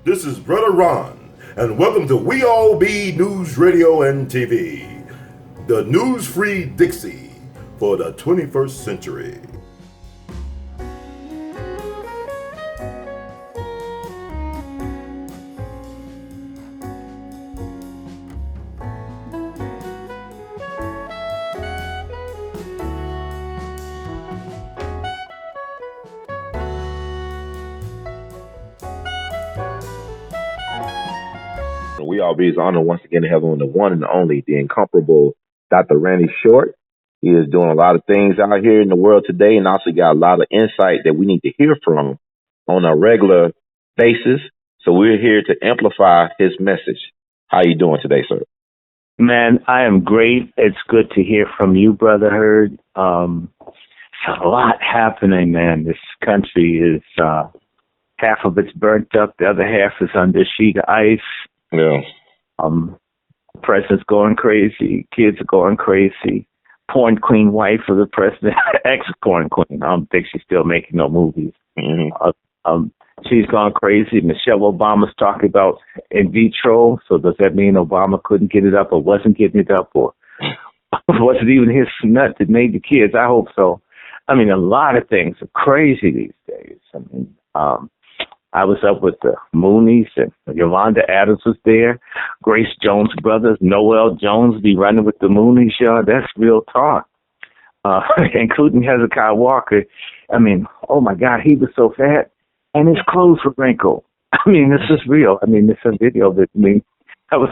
This is Brother Ron, and welcome to We All Be News Radio and TV, the news-free Dixie for the 21st century. We all be honored once again to have on the one and only, the incomparable Dr. Randy Short. He is doing a lot of things out here in the world today, and also got a lot of insight that we need to hear from on a regular basis. So we're here to amplify his message. How you doing today, sir? Man, I am great. It's good to hear from you, Brother Hurd. It's a lot happening, man. This country is half of it's burnt up, the other half is under a sheet of ice. Yeah. The president's going crazy. Kids are going crazy. Porn queen wife of the president, ex-porn queen. I don't think she's still making no movies. Mm-hmm. She's gone crazy. Michelle Obama's talking about in vitro. So does that mean Obama couldn't get it up or wasn't getting it up, or was it even his nut that made the kids? I hope so. I mean, a lot of things are crazy these days. I mean, I was up with the Moonies, and Yolanda Adams was there. Grace Jones' brothers, Noel Jones, be running with the Moonies, y'all. That's real talk. Including Hezekiah Walker. I mean, oh my God, he was so fat, and his clothes were wrinkled. I mean, this is real. I mean, it's a video that, I mean, I was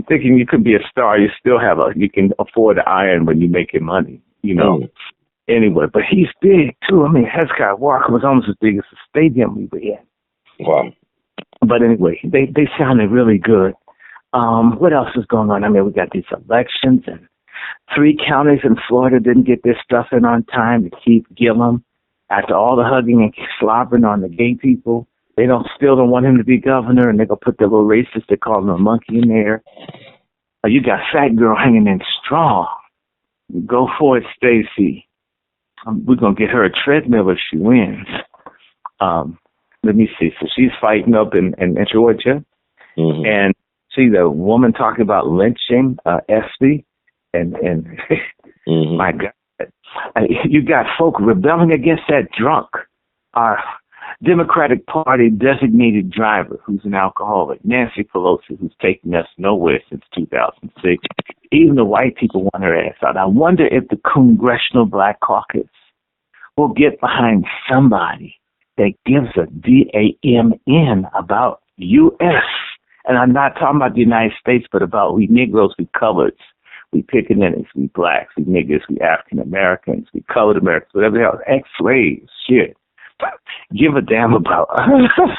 thinking you could be a star. You still have you can afford to iron when you're making money, you know. Anyway, but he's big too. I mean, Hezekiah Walker was almost as big as the stadium we were in. Wow. But anyway, they sounded really good. What else is going on? I mean, we got these elections, and 3 counties in Florida didn't get their stuff in on time to keep Gillum. After all the hugging and slobbering on the gay people, they still don't want him to be governor, and they're going to put their little racist, they call him a monkey in there. You got Fat Girl hanging in strong. Go for it, Stacey. We're going to get her a treadmill if she wins. Let me see. So she's fighting up in Georgia. Mm-hmm. And see the woman talking about lynching Espy. And mm-hmm. My God. You got folk rebelling against that drunk. Our Democratic Party designated driver who's an alcoholic, Nancy Pelosi, who's taken us nowhere since 2006. Even the white people want her ass out. I wonder if the Congressional Black Caucus will get behind somebody that gives a DAMN about U.S. And I'm not talking about the United States, but about we Negroes, we coloreds, we Pickaninnies, we blacks, we niggers, we African Americans, we colored Americans, whatever the hell, ex-slaves, shit. Give a damn about us.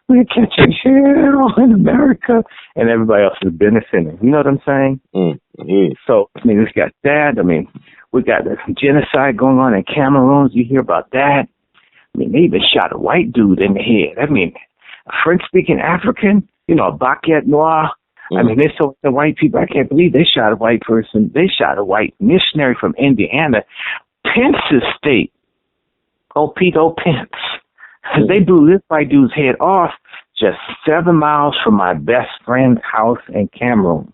We're catching hell in America, and everybody else is benefiting. You know what I'm saying? Mm-hmm. So, I mean, it's got that. I mean, we got the genocide going on in Cameroon. You hear about that? I mean, they even shot a white dude in the head. I mean, a French-speaking African, you know, a baguette noir. I mean, they told the white people, I can't believe they shot a white person. They shot a white missionary from Indiana, Pence's state. Oh, Pete Pence. They blew this white dude's head off just 7 miles from my best friend's house in Cameroon.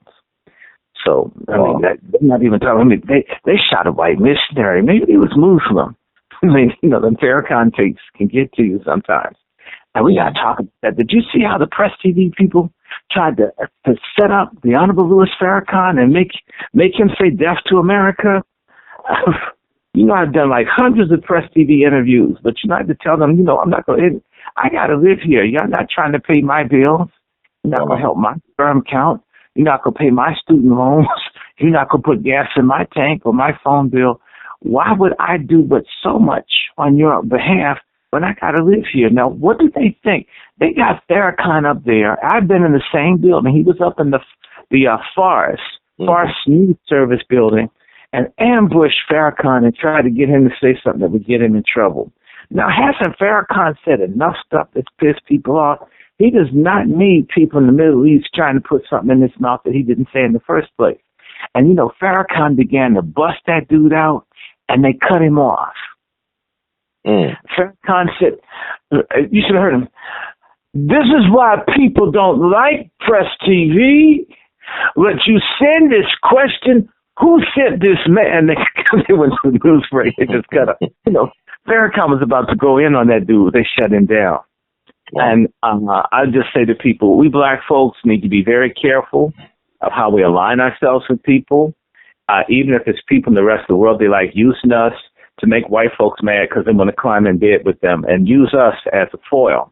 So, I mean, they're not even talking. I mean, they shot a white missionary. Maybe he was Muslim. I mean, you know, the Farrakhan tapes can get to you sometimes. And we got to talk about that. Did you see how the Press TV people tried to set up the Honorable Louis Farrakhan and make him say death to America? You know, I've done like hundreds of Press TV interviews, but you know, I had to tell them, you know, I'm not going to, I got to live here. You're not trying to pay my bills. You're not going to help my sperm count. You're not going to pay my student loans. You're not going to put gas in my tank or my phone bill. Why would I do but so much on your behalf when I got to live here? Now, what do they think? They got Farrakhan up there. I've been in the same building. He was up in the Forest News Service building, and ambushed Farrakhan and tried to get him to say something that would get him in trouble. Now, hasn't Farrakhan said enough stuff that's pissed people off? He does not need people in the Middle East trying to put something in his mouth that he didn't say in the first place. And, you know, Farrakhan began to bust that dude out, and they cut him off. Farrakhan said, you should have heard him, this is why people don't like press TV. But you send this question, who sent this man? They went to the news break. They just got Farrakhan was about to go in on that dude. They shut him down. Wow. And I just say to people, we black folks need to be very careful of how we align ourselves with people. Even if it's people in the rest of the world, they like using us to make white folks mad because they want to climb in bed with them and use us as a foil.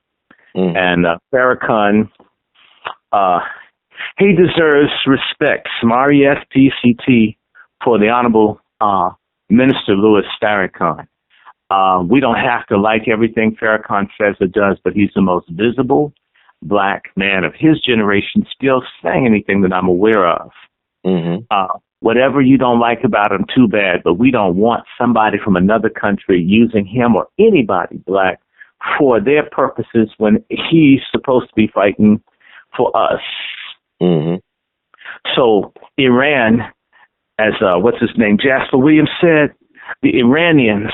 And Farrakhan, he deserves respect, R-E-S-P-C-T, for the Honorable Minister Louis Farrakhan. We don't have to like everything Farrakhan says or does, but he's the most visible black man of his generation still saying anything that I'm aware of. Whatever you don't like about him, too bad, but we don't want somebody from another country using him or anybody black for their purposes when he's supposed to be fighting for us. So Iran, as what's his name, Jasper Williams said, the Iranians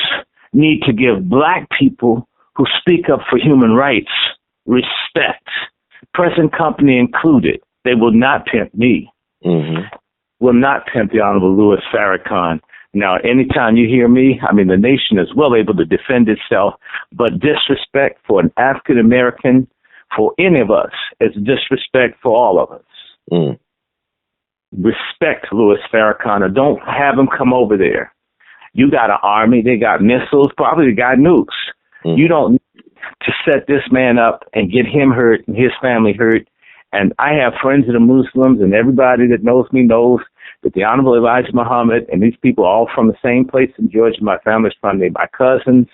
need to give black people who speak up for human rights respect, present company included. They will not pimp me. Will not pimp the Honorable Louis Farrakhan. Now, anytime you hear me, I mean, the nation is well able to defend itself, but disrespect for an African American, for any of us, is disrespect for all of us. Respect Louis Farrakhan, or don't have him come over there. You got an army, they got missiles, probably they got nukes. You don't need to set this man up and get him hurt and his family hurt. And I have friends that are Muslims, and everybody that knows me knows that the Honorable Elijah Muhammad and these people are all from the same place in Georgia. My family's from there. My cousins,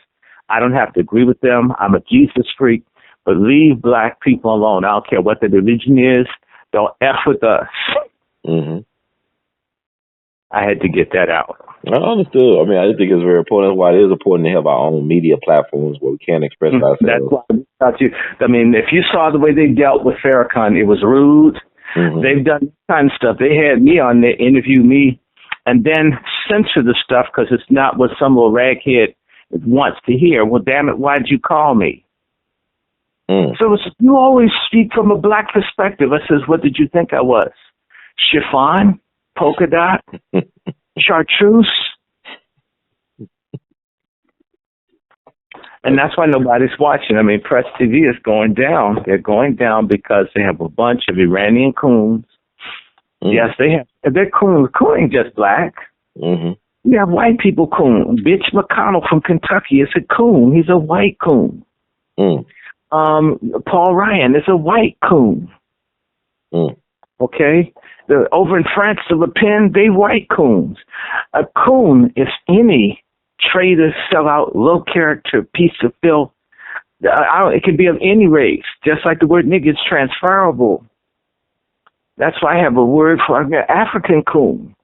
I don't have to agree with them. I'm a Jesus freak, but leave black people alone. I don't care what their religion is. Don't F with us. I had to get that out. I understood. I mean, I just think it's very important. That's why it is important to have our own media platforms where we can express ourselves. That's why I mean, if you saw the way they dealt with Farrakhan, it was rude. They've done this kind of stuff. They had me on there, interview me, and then censor the stuff because it's not what some little raghead wants to hear. Well, damn it, why did you call me? So you always speak from a black perspective. I says, what did you think I was? Chiffon? Polka dot? Chartreuse? And that's why nobody's watching. I mean, Press TV is going down. They're going down because they have a bunch of Iranian coons. Yes, they have. They're coons. Coon ain't just black. You have white people coon. Bitch McConnell from Kentucky is a coon. He's a white coon. Paul Ryan is a white coon. Okay? Over in France, the Le Pen, they white coons. A coon is any traitor, sellout, low character, piece of filth. It can be of any race, just like the word nigga is transferable. That's why I have a word for an African coon.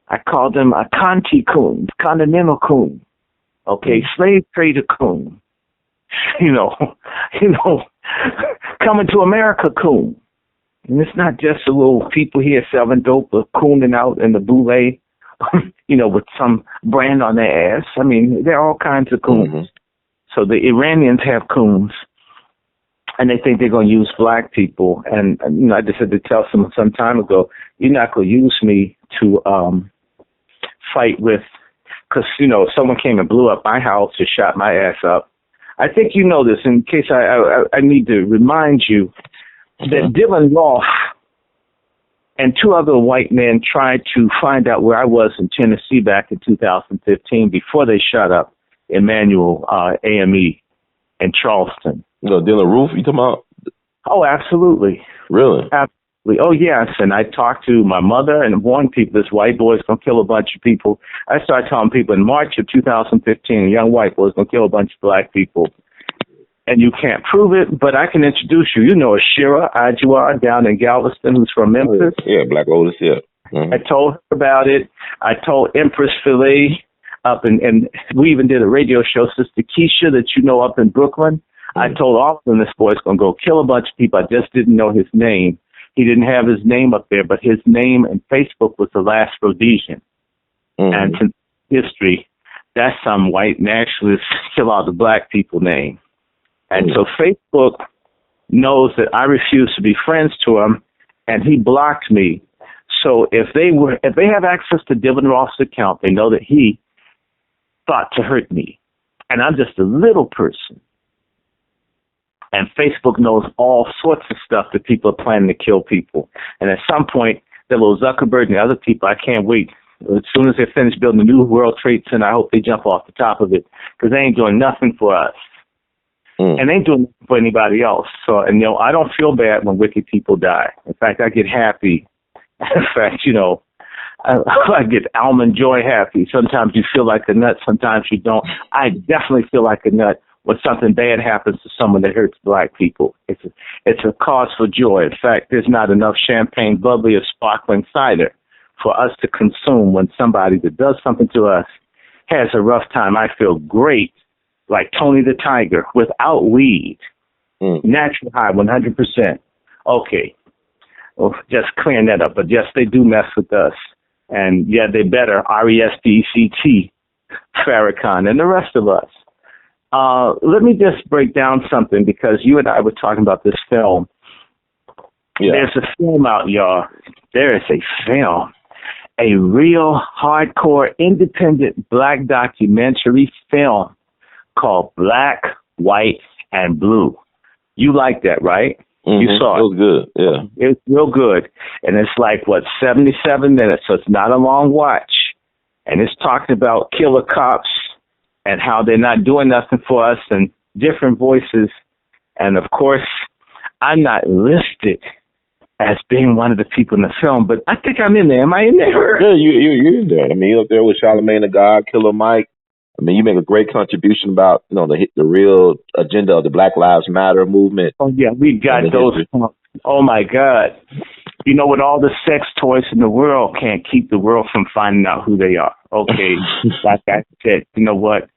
I call them a Conti coon, continental coon. Okay, slave trader coon. Coming to America coon. And it's not just the little people here selling dope or cooning out in the boule, with some brand on their ass. I mean, there are all kinds of coons. So the Iranians have coons, and they think they're going to use black people. And I just had to tell someone some time ago, you're not going to use me to fight with, because, someone came and blew up my house or shot my ass up. I think you know this. In case I need to remind you, that Dylan Roth and two other white men tried to find out where I was in Tennessee back in 2015 before they shot up Emmanuel AME in Charleston. Dylan Roof, you talking about? Oh, absolutely. Really? Absolutely. Oh, yes. And I talked to my mother and warned people this white boy's going to kill a bunch of people. I started telling people in March of 2015, a young white boy's going to kill a bunch of black people. And you can't prove it, but I can introduce you. You know Ashira Ajuar down in Galveston, who's from Memphis. Yeah, Black Otis, yeah. I told her about it. I told Empress Filet up and we even did a radio show, Sister Keisha, that you know up in Brooklyn. I told all of them this boy's going to go kill a bunch of people. I just didn't know his name. He didn't have his name up there, but his name and Facebook was the last Rhodesian. And since history, that's some white nationalist kill all the black people name. And so Facebook knows that I refuse to be friends to him, and he blocked me. So if they have access to Dylan Ross' account, they know that he thought to hurt me. And I'm just a little person. And Facebook knows all sorts of stuff that people are planning to kill people. And at some point, the little Zuckerberg and the other people, I can't wait. As soon as they finish building the new World Trade Center, I hope they jump off the top of it, because they ain't doing nothing for us. And they ain't doing nothing for anybody else. So, and, I don't feel bad when wicked people die. In fact, I get happy. In fact, I get almond joy happy. Sometimes you feel like a nut, sometimes you don't. I definitely feel like a nut when something bad happens to someone that hurts black people. It's a cause for joy. In fact, there's not enough champagne, bubbly, or sparkling cider for us to consume when somebody that does something to us has a rough time. I feel great, like Tony the Tiger, without weed. Natural high, 100%. Okay. Well, just clearing that up. But yes, they do mess with us. And yeah, they better, RESPECT, Farrakhan, and the rest of us. Let me just break down something, because you and I were talking about this film. Yeah. There's a film out, y'all. There is a film, a real hardcore independent black documentary film called Black, White, and Blue. You like that, right? You saw it. It was good, yeah. It's real good. And it's like, 77 minutes, so it's not a long watch. And it's talking about killer cops and how they're not doing nothing for us, and different voices. And, of course, I'm not listed as being one of the people in the film, but I think I'm in there. Am I in there? Yeah, you're in there. I mean, you're up there with Charlamagne the God, Killer Mike. I mean, you make a great contribution about, the real agenda of the Black Lives Matter movement. Oh, yeah, we got those. Oh, my God. With all the sex toys in the world, can't keep the world from finding out who they are. Okay, like I said, you know what?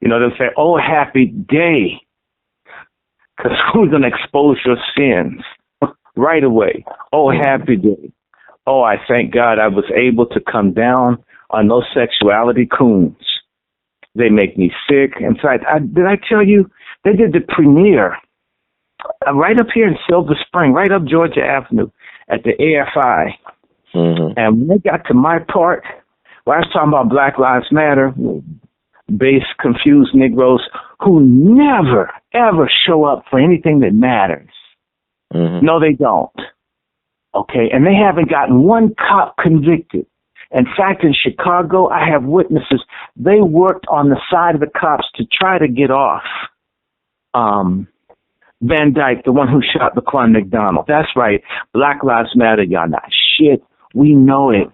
They'll say, oh, happy day, because who's going to expose your sins right away? Oh, happy day. Oh, I thank God I was able to come down on those sexuality coons. They make me sick. In fact, did I tell you, they did the premiere right up here in Silver Spring, right up Georgia Avenue at the AFI. And when they got to my part, where I was talking about Black Lives Matter, base, confused Negroes who never, ever show up for anything that matters. No, they don't. Okay, and they haven't gotten one cop convicted. In fact, in Chicago, I have witnesses. They worked on the side of the cops to try to get off Van Dyke, the one who shot Laquan McDonald. That's right. Black Lives Matter. Y'all not shit. We know it.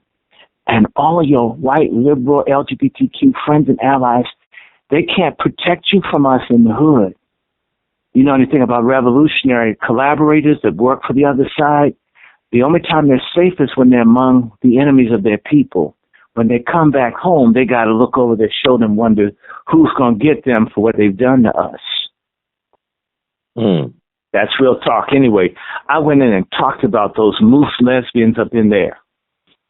And all of your white, liberal, LGBTQ friends and allies, they can't protect you from us in the hood. You know anything about revolutionary collaborators that work for the other side? The only time they're safe is when they're among the enemies of their people. When they come back home, they got to look over their shoulder and wonder who's going to get them for what they've done to us. That's real talk. Anyway, I went in and talked about those moose lesbians up in there.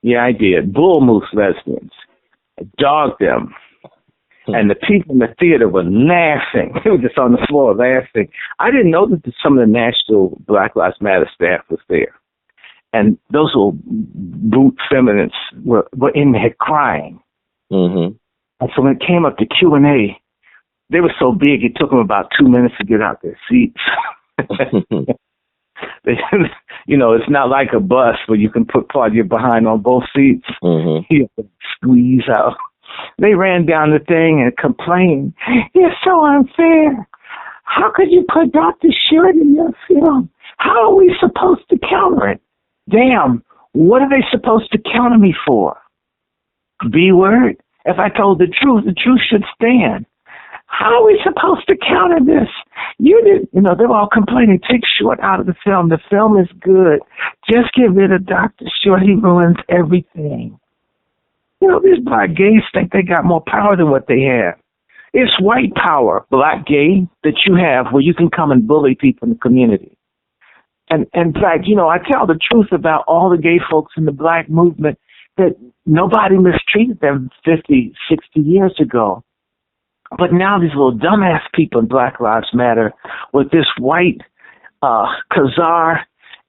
Yeah, I did. Bull moose lesbians. I dogged them. And the people in the theater were laughing. They were just on the floor laughing. I didn't know that some of the National Black Lives Matter staff was there. And those little brute feminists were in there crying. And so when it came up to Q&A, they were so big, it took them about 2 minutes to get out their seats. It's not like a bus where you can put part of your behind on both seats. You have to squeeze out. They ran down the thing and complained, "It's so unfair. How could you put Dr. Short in your film? How are we supposed to counter it? Damn, what are they supposed to counter me for? B word? If I told the truth should stand. How are we supposed to counter this? They're all complaining, take Short out of the film. The film is good. Just get rid of Dr. Short. He ruins everything." These black gays think they got more power than what they have. It's white power, black gay, that you have where you can come and bully people in the community. And in fact, I tell the truth about all the gay folks in the black movement that nobody mistreated them 50, 60 years ago. But now these little dumbass people in Black Lives Matter with this white Khazar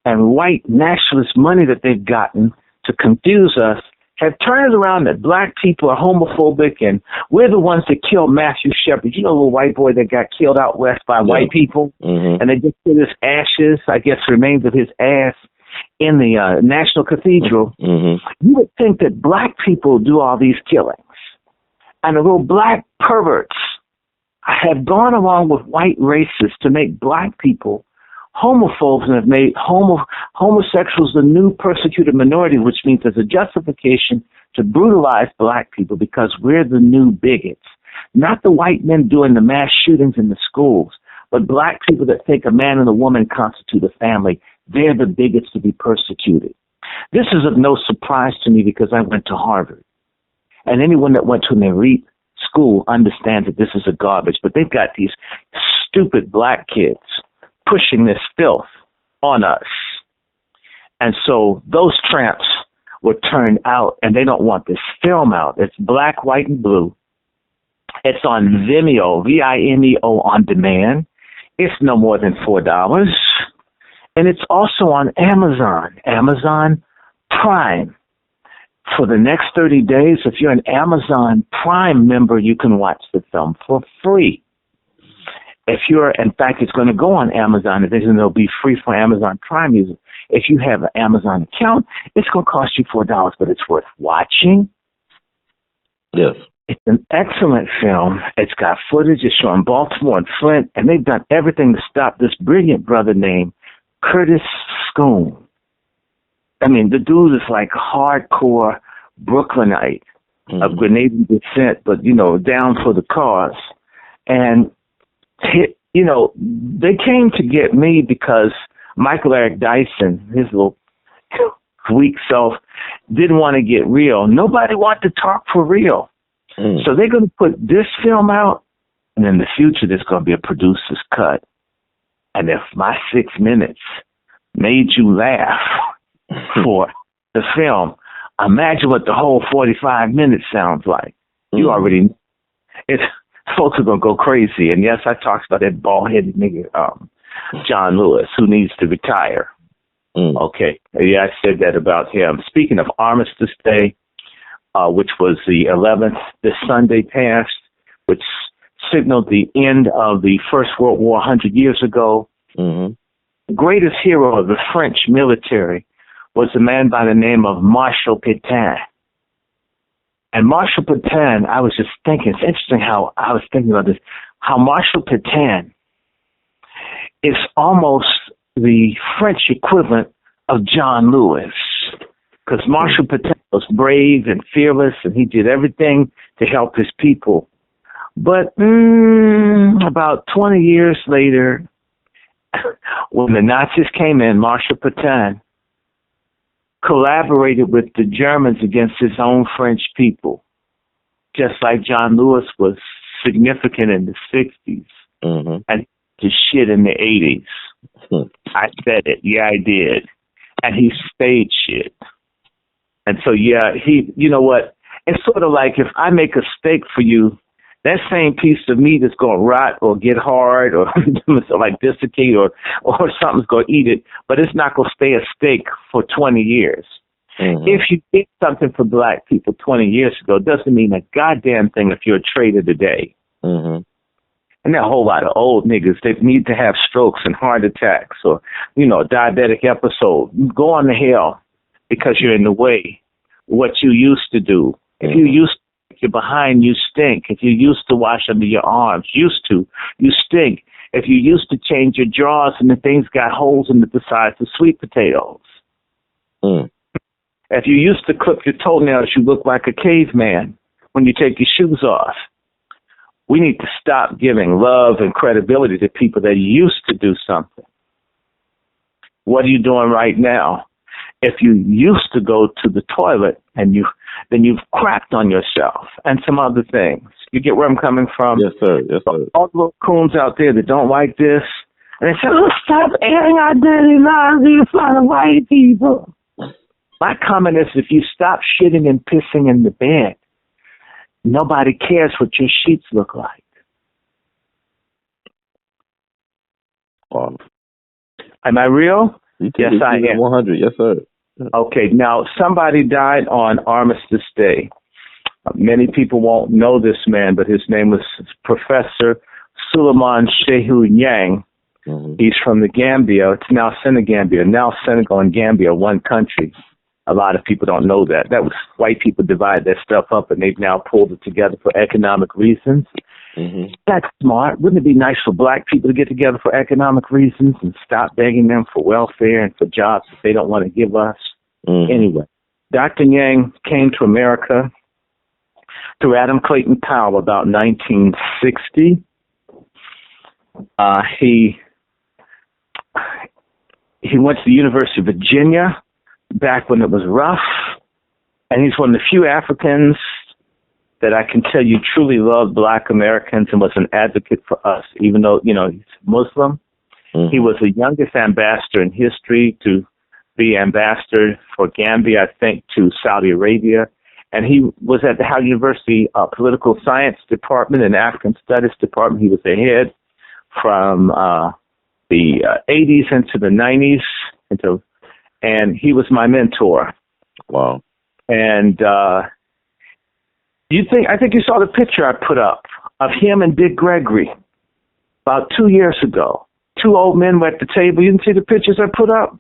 and white nationalist money that they've gotten to confuse us have turned it around that black people are homophobic and we're the ones that killed Matthew Shepard. You know, the little white boy that got killed out west by white people? And they just put his ashes, I guess remains of his ass, in the National Cathedral. You would think that black people do all these killings. And the little black perverts have gone along with white racists to make black people homophobes and have made homosexuals the new persecuted minority, which means there's a justification to brutalize black people because we're the new bigots. Not the white men doing the mass shootings in the schools, but black people that think a man and a woman constitute a family. They're the bigots to be persecuted. This is of no surprise to me because I went to Harvard. And anyone that went to an elite school understands that this is a garbage, but they've got these stupid black kids pushing this filth on us. And so those tramps were turned out, and they don't want this film out. It's black, white, and blue. It's on Vimeo, Vimeo on demand. It's no more than $4. And it's also on Amazon Prime. For the next 30 days, if you're an Amazon Prime member, you can watch the film for free. If you're, in fact, it's going to go on Amazon, and it'll be free for Amazon Prime users. If you have an Amazon account, it's going to cost you $4, but it's worth watching. Yes. It's an excellent film. It's got footage. It's showing Baltimore and Flint, and they've done everything to stop this brilliant brother named Curtis Schoon. I mean, the dude is like hardcore Brooklynite of Grenadian descent, but, you know, down for the cause. And, you know, they came to get me because Michael Eric Dyson, his little weak self, didn't want to get real. Nobody wanted to talk for real. So they're going to put this film out, and in the future, there's going to be a producer's cut. And if my 6 minutes made you laugh for the film, imagine what the whole 45 minutes sounds like. You already know. Folks are going to go crazy. And yes, I talked about that bald-headed nigga, John Lewis, who needs to retire. Okay. Yeah, I said that about him. Speaking of Armistice Day, which was the 11th, this Sunday passed, which signaled the end of the First World War 100 years ago. The greatest hero of the French military was a man by the name of Marshal Pétain. And Marshal Pétain, I was just thinking, it's interesting how I was thinking about this, how Marshal Pétain is almost the French equivalent of John Lewis. Because Marshal Pétain was brave and fearless, and he did everything to help his people. But about 20 years later, when the Nazis came in, Marshal Pétain collaborated with the Germans against his own French people, just like John Lewis was significant in the 60s and his shit in the 80s. I said it. Yeah, I did. And he stayed shit. And so, yeah, you know what? It's sort of like if I make a steak for you, that same piece of meat is going to rot or get hard or like desiccate or something's going to eat it, but it's not going to stay a steak for 20 years. If you did something for black people 20 years ago, it doesn't mean a goddamn thing if you're a traitor today. And there are a whole lot of old niggas that need to have strokes and heart attacks or, you know, diabetic episode. Go on to hell because you're in the way. What you used to do. If you used to, you're behind, you stink. If you used to wash under your arms, you stink. If you used to change your drawers and the things got holes in it the size of sweet potatoes. If you used to clip your toenails, you look like a caveman when you take your shoes off. We need to stop giving love and credibility to people that used to do something. What are you doing right now? If you used to go to the toilet and then you've crapped on yourself and some other things. You get where I'm coming from? Yes, sir. Yes, sir. All the little coons out there that don't like this, and they say, "Oh, stop airing our dirty lives in front of white people." My comment is, if you stop shitting and pissing in the bed, nobody cares what your sheets look like. Wow. Am I real? Yes, I am. 100. Yes, sir. Okay, now somebody died on Armistice Day. Many people won't know this man, but his name was Professor Suleiman Shehu Yang. Mm-hmm. He's from the Gambia. It's now Senegambia. Now Senegal and Gambia are one country. A lot of people don't know that. That was white people divide their stuff up, and they've now pulled it together for economic reasons. Mm-hmm. That's smart. Wouldn't it be nice for black people to get together for economic reasons and stop begging them for welfare and for jobs that they don't want to give us? Mm-hmm. Anyway, Dr. Yang came to America through Adam Clayton Powell about 1960. He went to the University of Virginia back when it was rough, and he's one of the few Africans that I can tell you truly loved black Americans and was an advocate for us, even though, you know, he's Muslim. Mm-hmm. He was the youngest ambassador in history to be ambassador for Gambia, I think, to Saudi Arabia. And he was at the Howard University Political Science Department and African Studies Department. He was the head from the 80s into the 90s, and he was my mentor. Wow. And I think you saw the picture I put up of him and Dick Gregory about 2 years ago. Two old men were at the table. You didn't see the pictures I put up?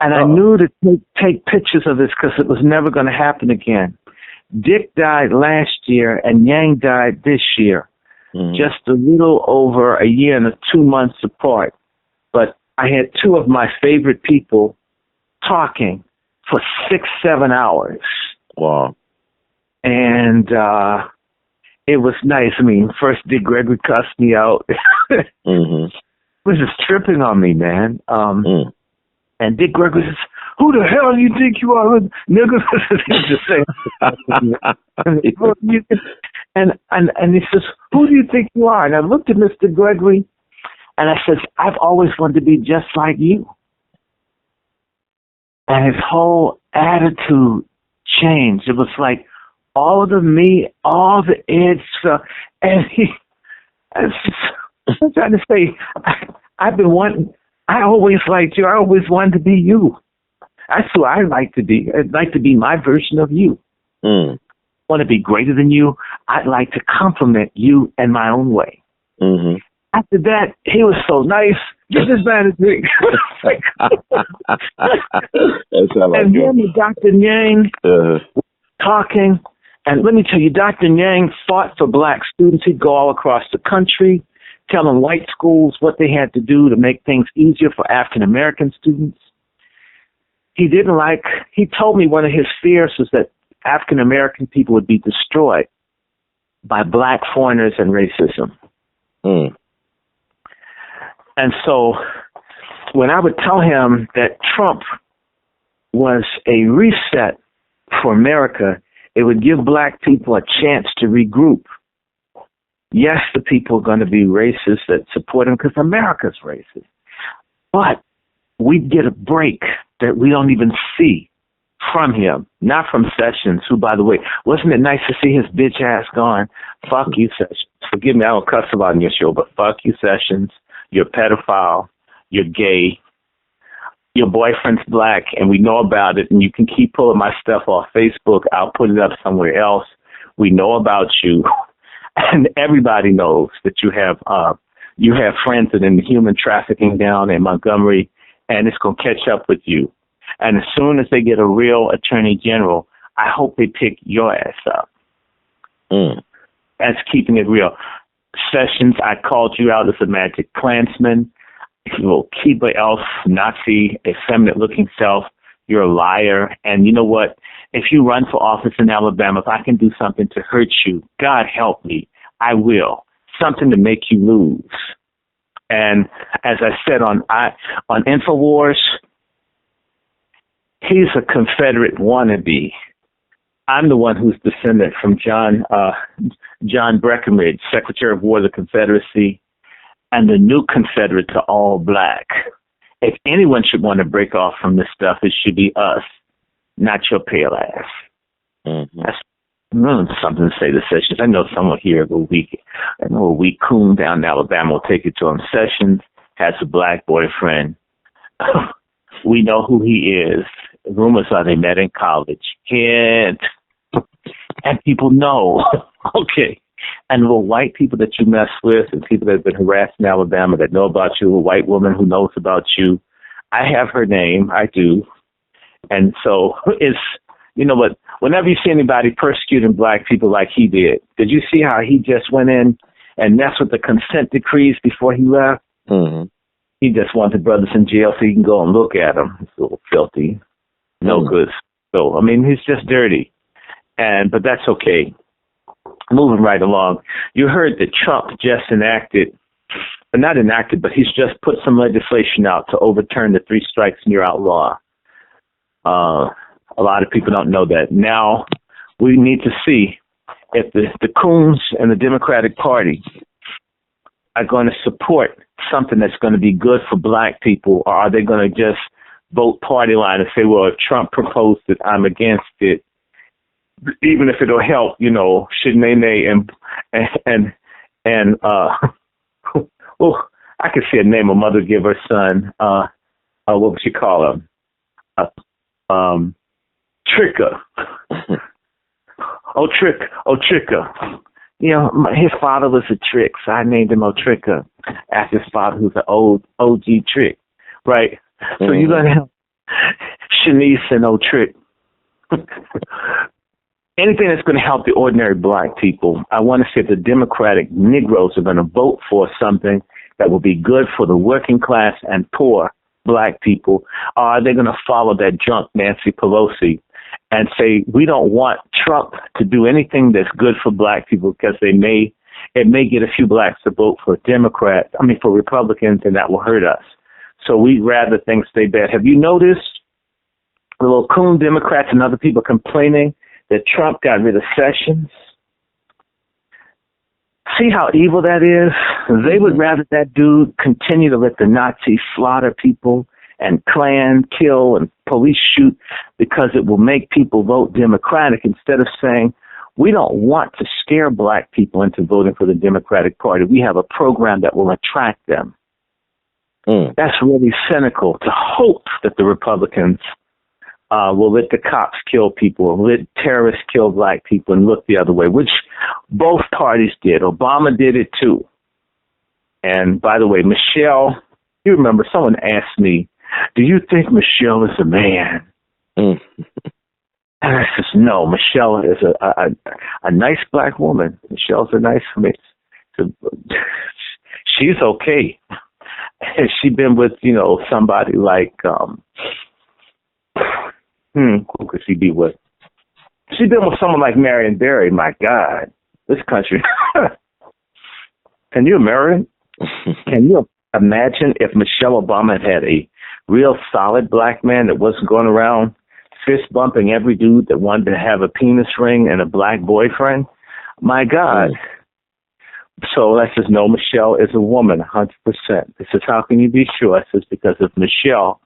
And I knew to take pictures of this because it was never going to happen again. Dick died last year and Yang died this year, just a little over a year and 2 months apart. But I had two of my favorite people talking for 6-7 hours. Wow. And it was nice. I mean, first Dick Gregory cussed me out. Mm-hmm. Was just tripping on me, man. And Dick Gregory says, "Who the hell do you think you are, nigga?" and he says, "Who do you think you are?" And I looked at Mr. Gregory, and I said, "I've always wanted to be just like you." And his whole attitude changed. It was like all of the edge stuff. And I'm trying to say, I always liked you. I always wanted to be you. That's who I like to be. I'd like to be my version of you. Want to be greater than you. I'd like to compliment you in my own way. Mm-hmm. After that, he was so nice. Get this man a drink. And then with Dr. Yang talking, and let me tell you, Dr. Yang fought for black students. He'd go all across the country, telling white schools what they had to do to make things easier for African-American students. He told me one of his fears was that African-American people would be destroyed by black foreigners and racism. And so when I would tell him that Trump was a reset for America, it would give black people a chance to regroup. Yes, the people are going to be racist that support him because America's racist. But we'd get a break that we don't even see from him, not from Sessions, who, by the way, wasn't it nice to see his bitch ass gone? Fuck you, Sessions. Forgive me, I don't cuss a lot on your show, but fuck you, Sessions. You're a pedophile. You're gay. Your boyfriend's black, and we know about it, and you can keep pulling my stuff off Facebook. I'll put it up somewhere else. We know about you. And everybody knows that you have friends that are in human trafficking down in Montgomery, and it's going to catch up with you. And as soon as they get a real attorney general, I hope they pick your ass up. That's keeping it real. Sessions, I called you out as a magic Klansman. You'll keep an elf, Nazi, effeminate-looking self. You're a liar. And you know what? If you run for office in Alabama, if I can do something to hurt you, God help me, I will. Something to make you lose. And as I said on InfoWars, he's a Confederate wannabe. I'm the one who's descended from John Breckinridge, Secretary of War of the Confederacy, and the new Confederates are all black. If anyone should want to break off from this stuff, it should be us. not your pale ass. Mm-hmm. That's something to say to Sessions. I know someone here I know a weak coon down in Alabama will take it to him. Sessions has a black boyfriend. We know who he is. Rumors are they met in college. And people know. Okay. And the white people that you mess with and people that have been harassed in Alabama that know about you, a white woman who knows about you, I have her name. I do. And so it's, you know what, whenever you see anybody persecuting black people like he did you see how he just went in and messed with the consent decrees before he left? Mm-hmm. He just wanted brothers in jail so he can go and look at them. It's a little filthy. No good. So, I mean, he's just dirty. But that's okay. Moving right along. You heard that Trump just but he's just put some legislation out to overturn the 3 strikes and you're outlaw. A lot of people don't know that. Now we need to see if the coons and the Democratic Party are going to support something that's going to be good for black people, or are they going to just vote party line and say, well, if Trump proposed it, I'm against it, even if it'll help, you know, Shanae and well, I could see a name a mother give her son. What would she call him? Tricker. Tricker. You know, his father was a trick, so I named him Tricker after his father, who's an OG trick, right? Mm-hmm. So you're gonna have Shanice and Trick. Anything that's going to help the ordinary black people. I want to see if the Democratic Negroes are going to vote for something that will be good for the working class and poor black people. Or are they going to follow that drunk Nancy Pelosi and say, we don't want Trump to do anything that's good for black people because it may get a few blacks to vote for for Republicans, and that will hurt us. So we'd rather things stay bad. Have you noticed the little coon Democrats and other people complaining that Trump got rid of Sessions? See how evil that is? They would rather that dude continue to let the Nazis slaughter people and Klan kill and police shoot because it will make people vote Democratic, instead of saying, we don't want to scare black people into voting for the Democratic Party. We have a program that will attract them. That's really cynical, to hope that the Republicans will let the cops kill people, let terrorists kill black people, and look the other way, which both parties did. Obama did it too. And by the way, Michelle, you remember someone asked me, do you think Michelle is a man? And I said, no, Michelle is a nice black woman. Michelle's a nice woman. She's okay. And she's been with, somebody like, who could she be with? She's been with someone like Marion Barry. My God, this country. Can you imagine? Can you imagine if Michelle Obama had a real solid black man that wasn't going around fist bumping every dude that wanted to have a penis ring and a black boyfriend? My God. So that says, no, Michelle is a woman, 100%. This is how can you be sure? It says, because if Michelle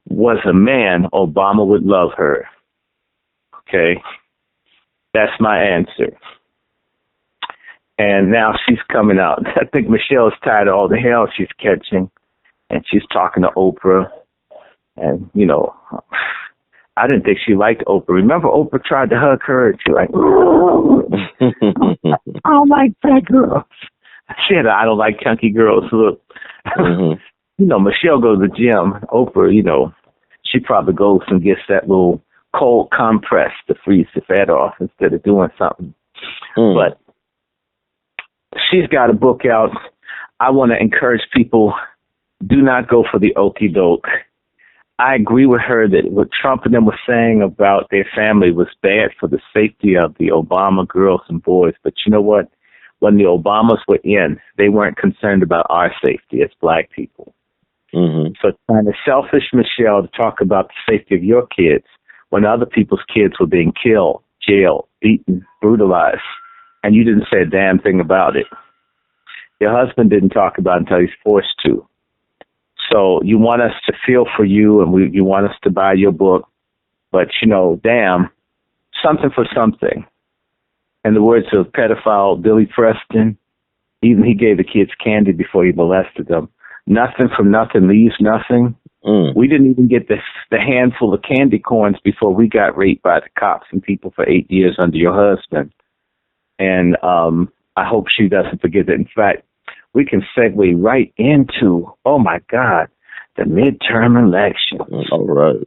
was a man, Obama would love her. Okay? That's my answer. And now she's coming out. I think Michelle's tired of all the hell she's catching. And she's talking to Oprah. And, I didn't think she liked Oprah. Remember Oprah tried to hug her and she like, I don't like fat girls. She had I don't like chunky girls look. Michelle goes to the gym. Oprah, she probably goes and gets that little cold compress to freeze the fat off instead of doing something. But she's got a book out. I want to encourage people, do not go for the okie doke. I agree with her that what Trump and them were saying about their family was bad for the safety of the Obama girls and boys. But you know what? When the Obamas were in, they weren't concerned about our safety as black people. So it's kind of selfish, Michelle, to talk about the safety of your kids when other people's kids were being killed, jailed, beaten, brutalized, and you didn't say a damn thing about it. Your husband didn't talk about it until he's forced to. So you want us to feel for you, and you want us to buy your book. But, damn, something for something. In the words of pedophile Billy Preston, even he gave the kids candy before he molested them. Nothing from nothing leaves nothing. We didn't even get the handful of candy corns before we got raped by the cops and people for 8 years under your husband. And I hope she doesn't forget that. In fact, we can segue right into, oh, my God, the midterm elections. All right.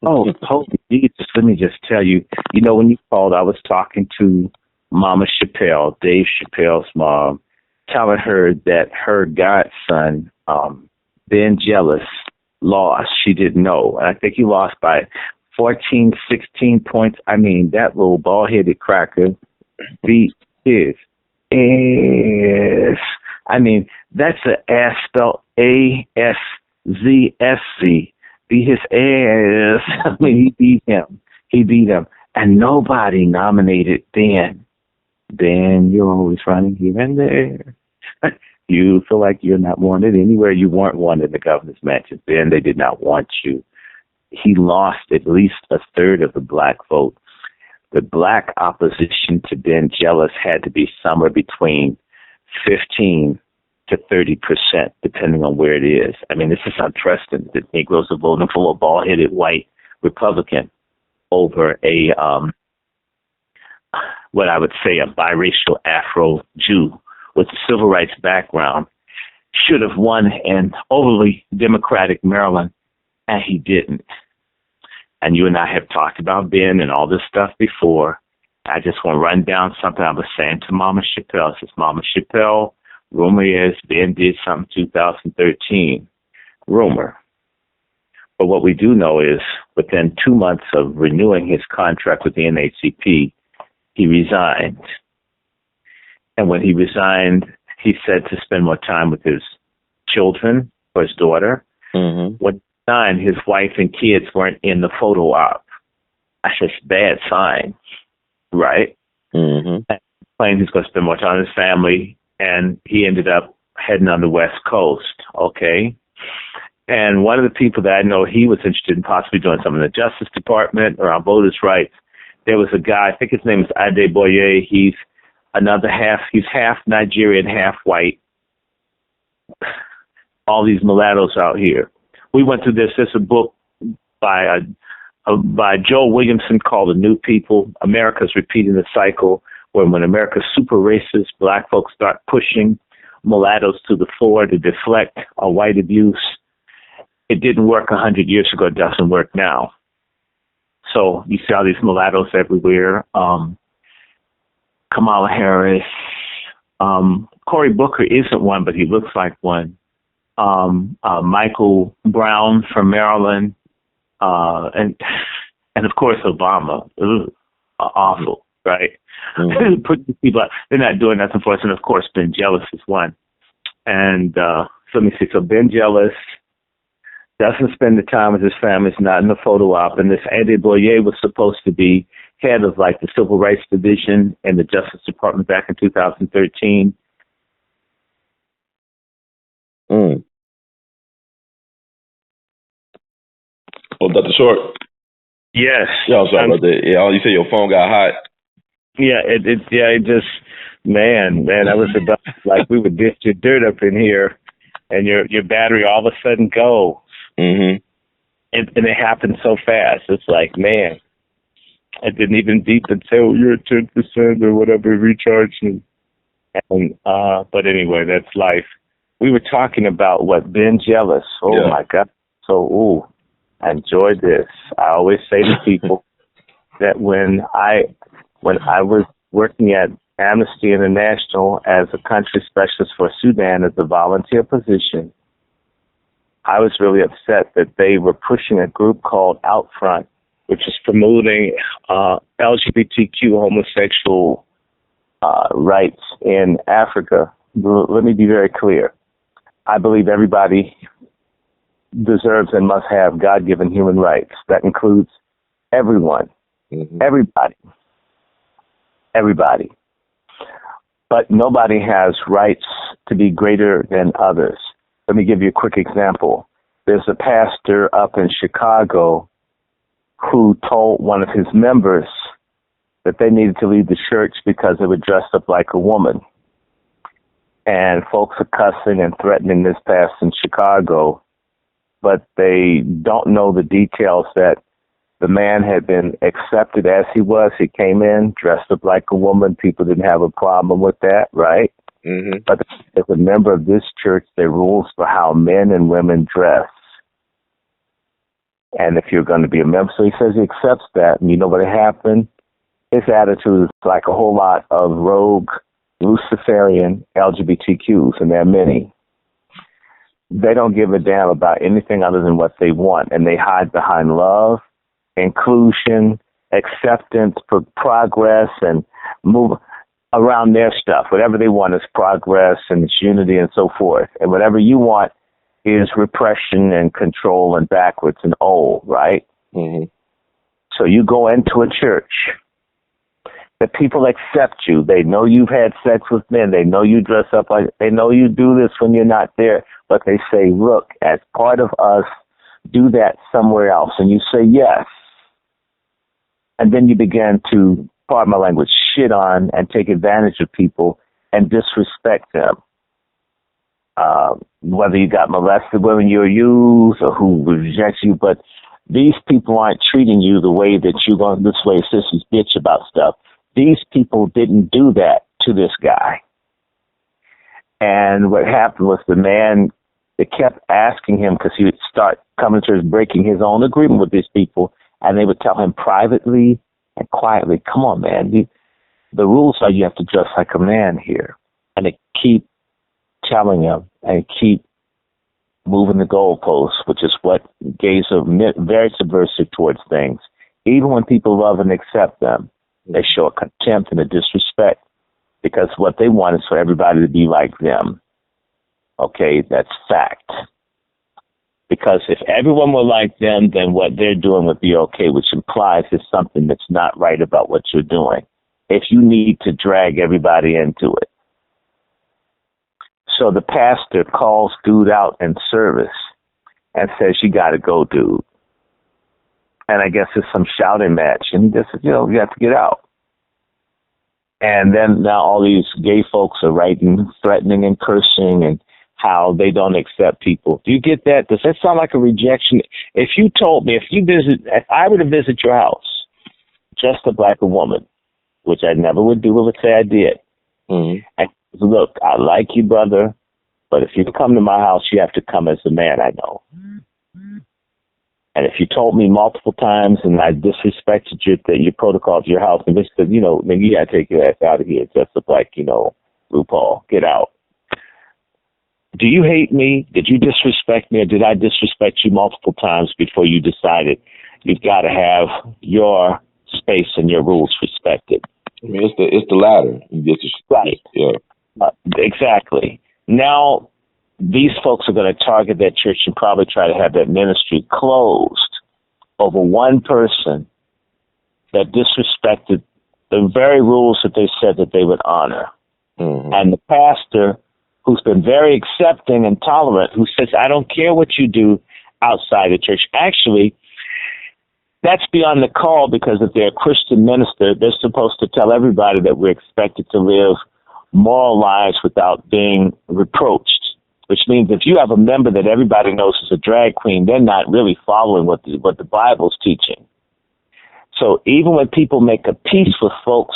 Oh, holy Jesus, let me just tell you, when you called, I was talking to Mama Chappelle, Dave Chappelle's mom, telling her that her godson, Ben Jealous, lost. She didn't know. And I think he lost by 14, 16 points. I mean, that little bald-headed cracker beat his ass. I mean, that's an ass spelled ASZSC. Beat his ass. I mean, he beat him. And nobody nominated Ben. Ben, you're always running here and there. You feel like you're not wanted anywhere. You weren't wanted in the governor's mansion. Ben, they did not want you. He lost at least a third of the black vote. The black opposition to Ben Jealous had to be somewhere between 15 to 30%, depending on where it is. I mean, this is unprecedented. Negroes are voting for a bald-headed white Republican over a, what I would say, a biracial Afro Jew with a civil rights background, should have won in overly democratic Maryland, and he didn't. And you and I have talked about Ben and all this stuff before. I just want to run down something I was saying to Mama Chappelle. Says, Mama Chappelle, rumor is Ben did something 2013. Rumor. But what we do know is within 2 months of renewing his contract with the NAACP, he resigned. And when he resigned, he said to spend more time with his children or his daughter. When he resigned, his wife and kids weren't in the photo op. That's just a bad sign, right? And he claimed he's going to spend more time with his family, and he ended up heading on the West Coast, okay? And one of the people that I know he was interested in possibly doing something in the Justice Department or on voters' rights, there was a guy, I think his name is Adeboye. He's half Nigerian, half white. All these mulattoes out here. We went through this. There's a book by Joel Williamson called The New People. America's Repeating the Cycle, where when America's super racist, black folks start pushing mulattoes to the floor to deflect white abuse. It didn't work 100 years ago. It doesn't work now. So you see all these mulattoes everywhere. Kamala Harris. Cory Booker isn't one, but he looks like one. Michael Brown from Maryland. And of course, Obama. Awful, right? Put these people out. They're not doing nothing for us. And of course, Ben Jealous is one. And so let me see. So Ben Jealous doesn't spend the time with his family. Is not in the photo op. And this Andy Boyer was supposed to be head of like the Civil Rights Division in the Justice Department back in 2013. Oh, Dr. Short? Yes. Yeah, I'm sorry about that. Yeah, you said your phone got hot. Yeah, it just, man, I was about, like we would dish your dirt up in here and your battery all of a sudden goes. And it happened so fast. It's like, man, it didn't even beep and say, oh, you're at 10% or whatever, recharge. And but anyway, that's life. We were talking about what Ben Jealous. Oh, my God. So, I enjoyed this. I always say to people that when I was working at Amnesty International as a country specialist for Sudan as a volunteer position, I was really upset that they were pushing a group called Outfront, which is promoting LGBTQ homosexual rights in Africa. Let me be very clear. I believe everybody deserves and must have God-given human rights. That includes everyone, everybody. But nobody has rights to be greater than others. Let me give you a quick example. There's a pastor up in Chicago who told one of his members that they needed to leave the church because they were dressed up like a woman. And folks are cussing and threatening this past in Chicago, but they don't know the details that the man had been accepted as he was. He came in dressed up like a woman. People didn't have a problem with that, right? Mm-hmm. But as a member of this church, there are rules for how men and women dress. And if you're going to be a member, so he says he accepts that. And you know what happened? His attitude is like a whole lot of rogue Luciferian LGBTQs, and there are many. They don't give a damn about anything other than what they want, and they hide behind love, inclusion, acceptance, progress, and move around their stuff. Whatever they want is progress and it's unity and so forth. And whatever you want is repression and control and backwards and old, right? Mm-hmm. So you go into a church. The people accept you. They know you've had sex with men. They know you dress up like, they know you do this when you're not there. But they say, look, as part of us, do that somewhere else. And you say yes. And then you begin to, pardon my language, shit on and take advantage of people and disrespect them. Whether you got molested women you used or who reject you, but these people aren't treating you the way that you're going this way, sissies bitch about stuff. These people didn't do that to this guy. And what happened was the man, they kept asking him, because he would start coming to breaking his own agreement with these people, and they would tell him privately and quietly, come on, man, the rules are you have to dress like a man here. And they keep telling him and keep moving the goalposts, which is what gays are very subversive towards things. Even when people love and accept them, they show a contempt and a disrespect because what they want is for everybody to be like them. Okay, that's fact. Because if everyone were like them, then what they're doing would be okay, which implies there's something that's not right about what you're doing. If you need to drag everybody into it. So the pastor calls dude out in service and says, you got to go, dude. And I guess it's some shouting match. And he just says, you have to get out. And then now all these gay folks are writing, threatening and cursing and how they don't accept people. Do you get that? Does that sound like a rejection? If you told me, if I were to visit your house dressed up like a woman, which I never would do, but let's say I did. Mm-hmm. And look, I like you, brother, but if you come to my house, you have to come as a man I know. Mm-hmm. And if you told me multiple times and I disrespected your protocol of your house, and this, then you got to take your ass out of here. Just like, RuPaul, get out. Do you hate me? Did you disrespect me? Or did I disrespect you multiple times before you decided you've got to have your space and your rules respected? I mean, it's the latter. Right. Yeah. Exactly. Now, these folks are going to target that church and probably try to have that ministry closed over one person that disrespected the very rules that they said that they would honor. Mm-hmm. And the pastor, who's been very accepting and tolerant, who says, I don't care what you do outside the church. Actually, that's beyond the call, because if they're a Christian minister, they're supposed to tell everybody that we're expected to live moral lives without being reproached, which means if you have a member that everybody knows is a drag queen, they're not really following what the Bible's teaching. So even when people make a peace with folks'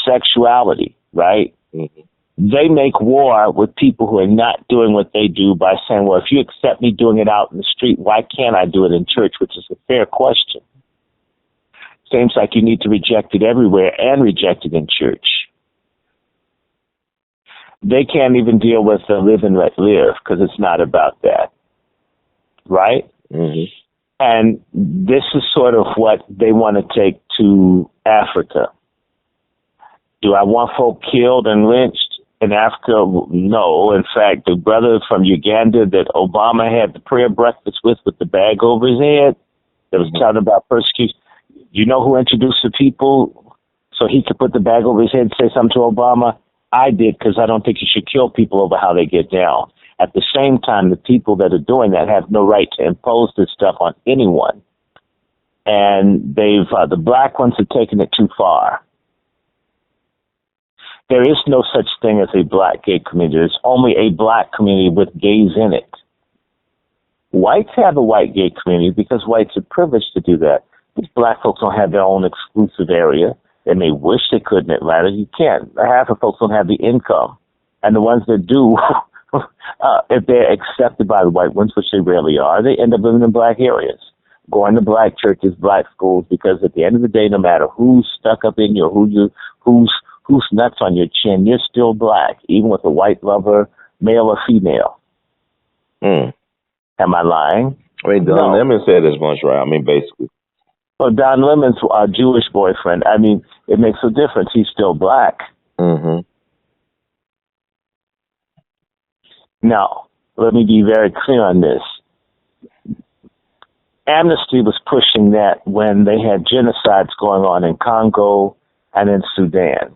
sexuality, right, mm-hmm. they make war with people who are not doing what they do by saying, well, if you accept me doing it out in the street, why can't I do it in church, which is a fair question. Seems like you need to reject it everywhere and reject it in church. They can't even deal with the live and let live because it's not about that, right? Mm-hmm. And this is sort of what they want to take to Africa. Do I want folk killed and lynched in Africa? No. In fact, the brother from Uganda that Obama had the prayer breakfast with the bag over his head that was telling about persecution, you know who introduced the people so he could put the bag over his head and say something to Obama? I did, because I don't think you should kill people over how they get down. At the same time, the people that are doing that have no right to impose this stuff on anyone. and the black ones have taken it too far. There is no such thing as a black gay community. There's only a black community with gays in it. Whites have a white gay community because whites are privileged to do that. These black folks don't have their own exclusive area. They may wish they could in Atlanta. You can't. Half of folks don't have the income. And the ones that do, if they're accepted by the white ones, which they rarely are, they end up living in black areas, going to black churches, black schools, because at the end of the day, no matter who's stuck up in you or who's nuts on your chin, you're still black, even with a white lover, male or female. Am I lying? I mean, Don Lemon said as much, right? I mean, basically. Well, Don Lemon's Jewish boyfriend. I mean, it makes a difference. He's still black. Mm-hmm. Now, let me be very clear on this. Amnesty was pushing that when they had genocides going on in Congo and in Sudan.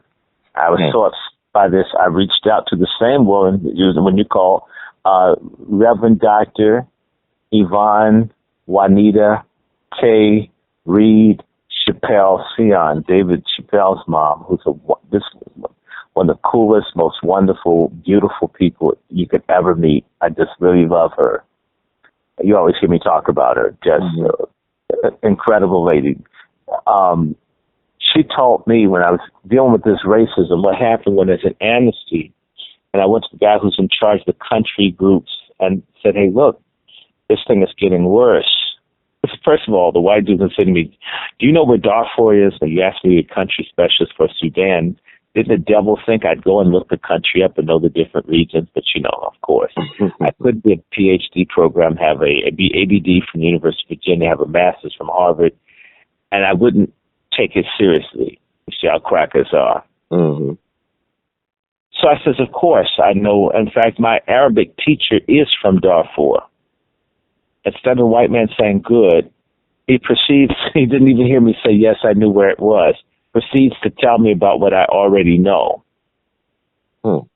I was so upset by this. I reached out to the same woman when you call Reverend Dr. Yvonne Juanita K. Reed Chappelle Sion, David Chappelle's mom, who's one of the coolest, most wonderful, beautiful people you could ever meet. I just really love her. You always hear me talk about her. Just an incredible lady. She told me when I was dealing with this racism, what happened when there's an amnesty, and I went to the guy who's in charge of the country groups and said, hey, look, this thing is getting worse. First of all, the white dude was saying to me, do you know where Darfur is? And you asked me a country specialist for Sudan. Didn't the devil think I'd go and look the country up and know the different regions? But, of course, I could be a PhD program, have a ABD from the University of Virginia, have a master's from Harvard, and I wouldn't take it seriously. You see how crackers are. Mm-hmm. So I says, of course, I know. In fact, my Arabic teacher is from Darfur. Instead of a white man saying good, he didn't even hear me say, yes, I knew where it was. Proceeds to tell me about what I already know. So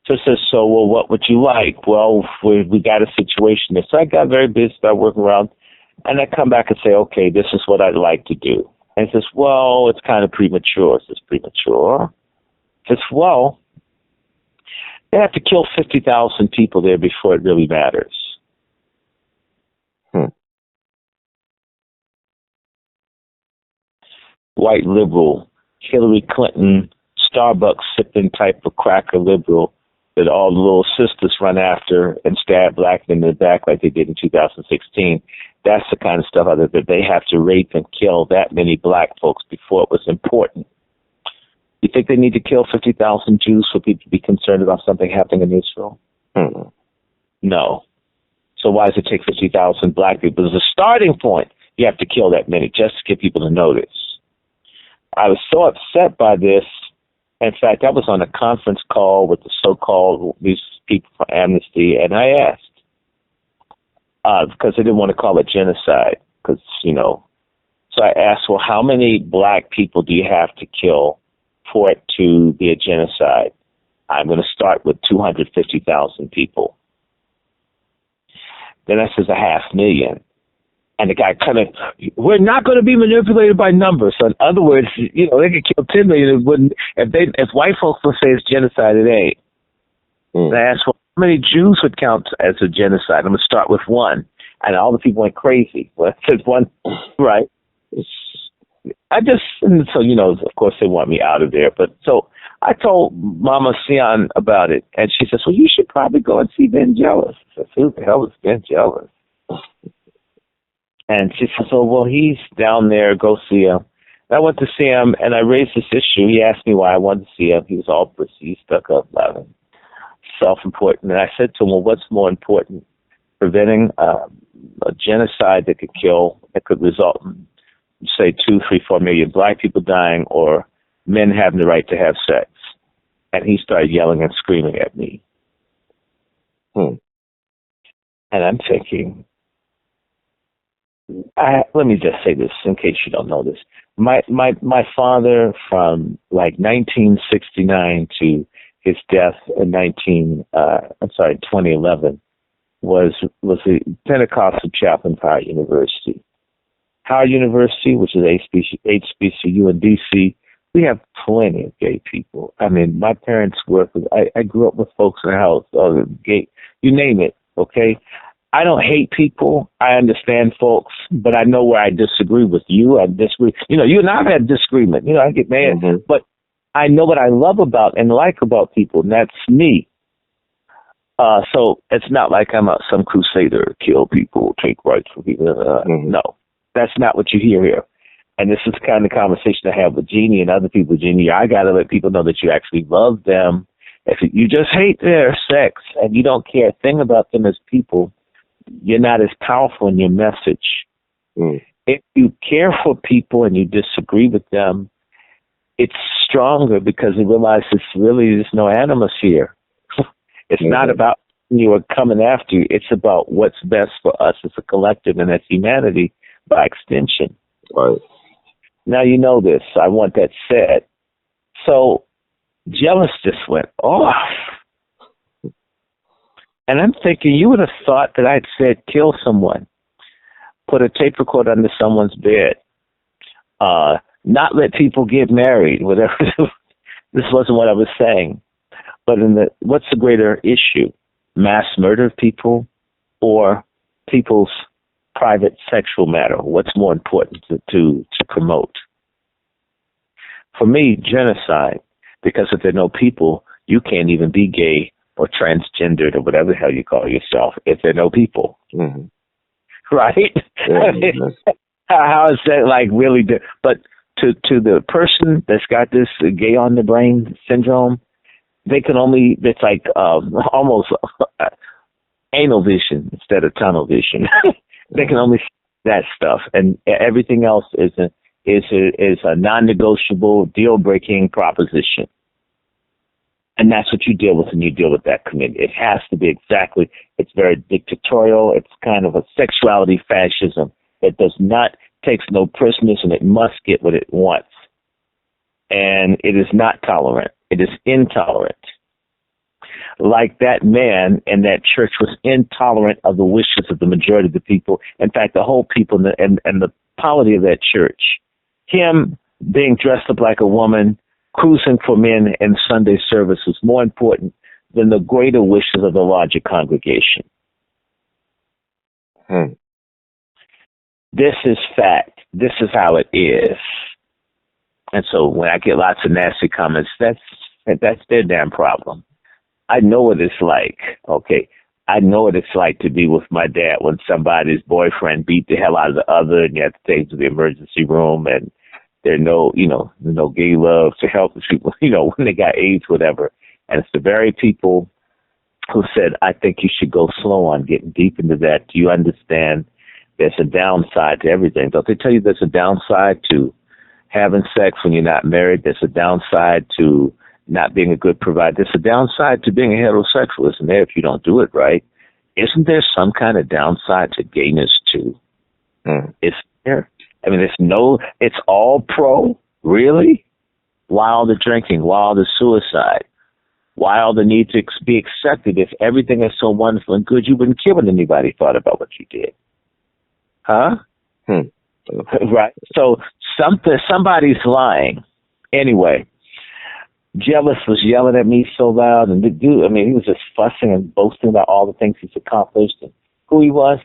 it says, well, what would you like? Well, we got a situation there. So I got very busy, started working around, and I come back and say, okay, this is what I'd like to do. And he says, well, it's kind of premature. It says, premature? He says, well, they have to kill 50,000 people there before it really matters. White liberal, Hillary Clinton, Starbucks sipping type of cracker liberal that all the little sisters run after and stab black men in the back like they did in 2016. That's the kind of stuff that they have to rape and kill that many black folks before it was important. You think they need to kill 50,000 Jews for people to be concerned about something happening in Israel? No. So why does it take 50,000 black people? As a starting point, you have to kill that many just to get people to notice. I was so upset by this. In fact, I was on a conference call with the so-called these people from Amnesty, and I asked, because they didn't want to call it genocide, because, so I asked, well, how many black people do you have to kill for it to be a genocide? I'm going to start with 250,000 people. Then I says 500,000. And the guy we're not going to be manipulated by numbers. So in other words, they could kill 10 million. It wouldn't, if white folks would say it's genocide, it ain't. And I asked, well, how many Jews would count as a genocide? I'm going to start with one. And all the people went crazy. Well, it says one, right? Of course they want me out of there. But so I told Mama Sion about it. And she says, well, you should probably go and see Vangelis. I said, who the hell is Vangelis? And she says, oh, well, he's down there. Go see him. And I went to see him, and I raised this issue. He asked me why I wanted to see him. He was all prissy, stuck up, loud, self-important. And I said to him, well, what's more important, preventing a genocide that could result in, say, 2, 3, 4 million black people dying, or men having the right to have sex? And he started yelling and screaming at me. And I'm thinking, let me just say this in case you don't know this. My father, from like 1969 to his death in 2011, was a Pentecostal chaplain for our university. Howard University, which is HBCU in D.C., we have plenty of gay people. I mean, my parents worked with, I grew up with folks in the house, gay, you name it, okay? I don't hate people. I understand folks, but I know where I disagree with you. I disagree. You know, you and I have had disagreement. You know, I get mad, but I know what I love about and like about people, and that's me. So it's not like I'm some crusader, kill people, take rights from people. No, that's not what you hear here. And this is the kind of conversation I have with Jeannie and other people. Jeannie, I got to let people know that you actually love them. If you just hate their sex and you don't care a thing about them as people, you're not as powerful in your message. If you care for people and you disagree with them, it's stronger because you realize there's no animus here. It's not about you are coming after you. It's about what's best for us as a collective and as humanity by extension. Right. Now you know this. I want that said. So jealous just went off. And I'm thinking you would have thought that I'd said kill someone, put a tape recorder under someone's bed, not let people get married, whatever. This wasn't what I was saying. But what's the greater issue? Mass murder of people or people's private sexual matter? What's more important to promote? For me, genocide, because if there are no people, you can't even be gay or transgendered or whatever the hell you call yourself if there are no people. Right? How is that like really? But to the person that's got this gay on the brain syndrome, they can only, it's like almost anal vision instead of tunnel vision. They can only see that stuff, and everything else is a non-negotiable, deal-breaking proposition. And that's what you deal with when you deal with that committee. It has to be exactly, it's very dictatorial. It's kind of a sexuality fascism. It takes no prisoners, and it must get what it wants. And it is not tolerant. It is intolerant. Like that man in that church was intolerant of the wishes of the majority of the people. In fact, the whole people and the polity of that church. Him being dressed up like a woman, cruising for men in Sunday service was more important than the greater wishes of the larger congregation. This is fact. This is how it is. And so when I get lots of nasty comments, that's their damn problem. I know what it's like. Okay. I know what it's like to be with my dad when somebody's boyfriend beat the hell out of the other and you have to take them to the emergency room and there's no gay love to help the people, when they got AIDS, whatever. And it's the very people who said, I think you should go slow on getting deep into that. Do you understand there's a downside to everything? Don't they tell you there's a downside to having sex when you're not married? There's a downside to not being a good provider. There's a downside to being a heterosexual, isn't there, if you don't do it right? Isn't there some kind of downside to gayness too? Is there? I mean, it's all pro, really? Why all the drinking? Why all the suicide? Why all the need to be accepted? If everything is so wonderful and good, you wouldn't care what anybody thought about what you did. Huh? Right? So somebody's lying. Anyway, Jealous was yelling at me so loud, and the dude, he was just fussing and boasting about all the things he's accomplished and who he was.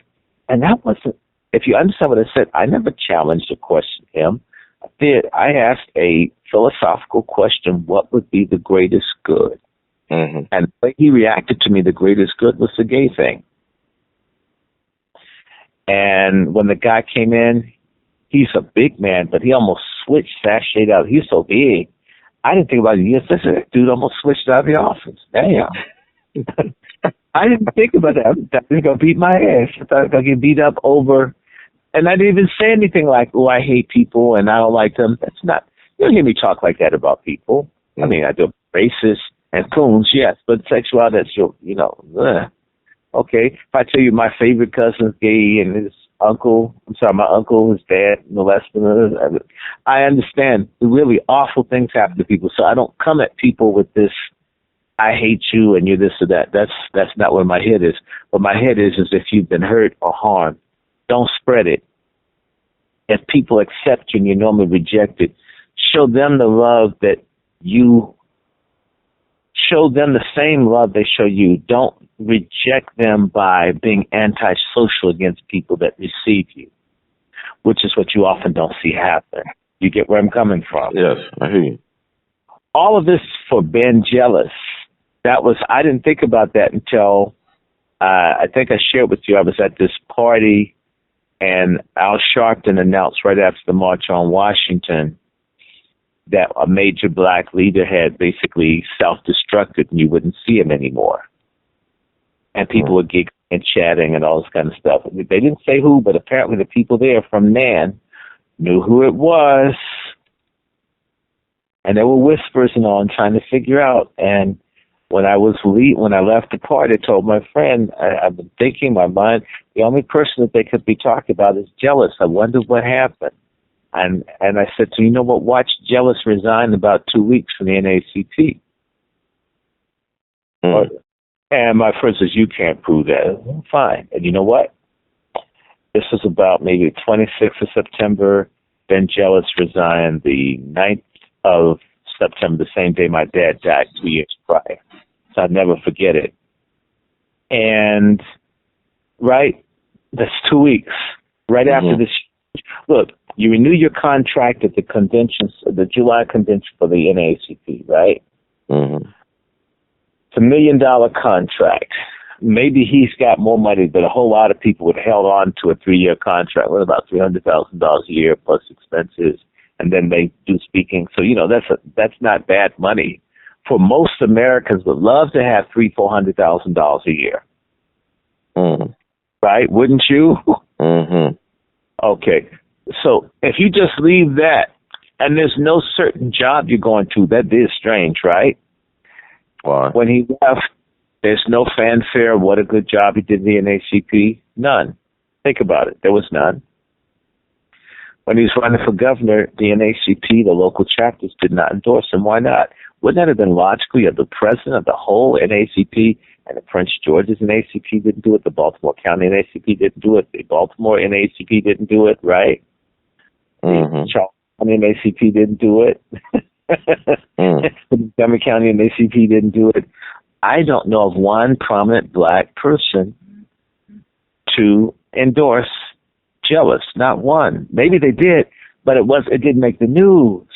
And that wasn't, if you understand what I said, I never challenged or questioned him. I asked a philosophical question: what would be the greatest good? And the way he reacted to me, the greatest good was the gay thing. And when the guy came in, he's a big man, but he almost switched, sashayed out. He's so big. I didn't think about it. Yes, that dude almost switched out of the office. Damn. I didn't think about that. I thought he was going to beat my ass. I thought I was going to get beat up over. And I didn't even say anything like, oh, I hate people and I don't like them. That's not, you don't hear me talk like that about people. I mean, I do racist and coons, yes, but sexuality, that's your, Okay. If I tell you my favorite cousin's gay and his uncle, my uncle, his dad, molested her, I understand really awful things happen to people. So I don't come at people with this, I hate you and you're this or that. That's not where my head is. What my head is if you've been hurt or harmed, don't spread it. if people accept you and you're normally rejected, show them the love that you show them the same love they show you. Don't reject them by being antisocial against people that receive you, which is what you often don't see happen. You get where I'm coming from? Yes, I hear you. All of this for being jealous. I didn't think about that until I think I shared with you. I was at this party and Al Sharpton announced right after the March on Washington that a major black leader had basically self-destructed and you wouldn't see him anymore. And people were giggling and chatting and all this kind of stuff. They didn't say who, but apparently the people there from NAN knew who it was. And there were whispers and all and trying to figure out. And when I left the party, I told my friend, I've been thinking in my mind, the only person that they could be talking about is Jealous. I wonder what happened. And I said to him, you know what, watch Jealous resign in about 2 weeks from the NACP. And my friend says, you can't prove that. Well, fine. And you know what? This was about maybe the 26th of September. Then Jealous resigned the 9th of September, the same day my dad died 2 years prior. So I'll never forget it. And, right, that's 2 weeks. Right after this, look, you renew your contract at the convention, the July convention for the NAACP, right? It's $1 million contract. Maybe he's got more money, but a whole lot of people would have held on to a 3-year contract with about $300,000 a year plus expenses, and then they do speaking. So that's not bad money. For most Americans, would love to have $300,000-$400,000 a year, right? Wouldn't you? Okay. So if you just leave that, and there's no certain job you're going to, that is strange, right? Why? When he left, there's no fanfare. What a good job he did in the NACP. None. Think about it. There was none. When he was running for governor, the NACP, the local chapters, did not endorse him. Why not? Wouldn't that have been logical? You have the president of the whole NACP, and the Prince George's NACP didn't do it. The Baltimore County NACP didn't do it. The Baltimore NACP didn't do it, right? The Charles County NACP didn't do it. The Montgomery County NACP didn't do it. I don't know of one prominent black person to endorse Jealous. Not one. Maybe they did, but it didn't make the news.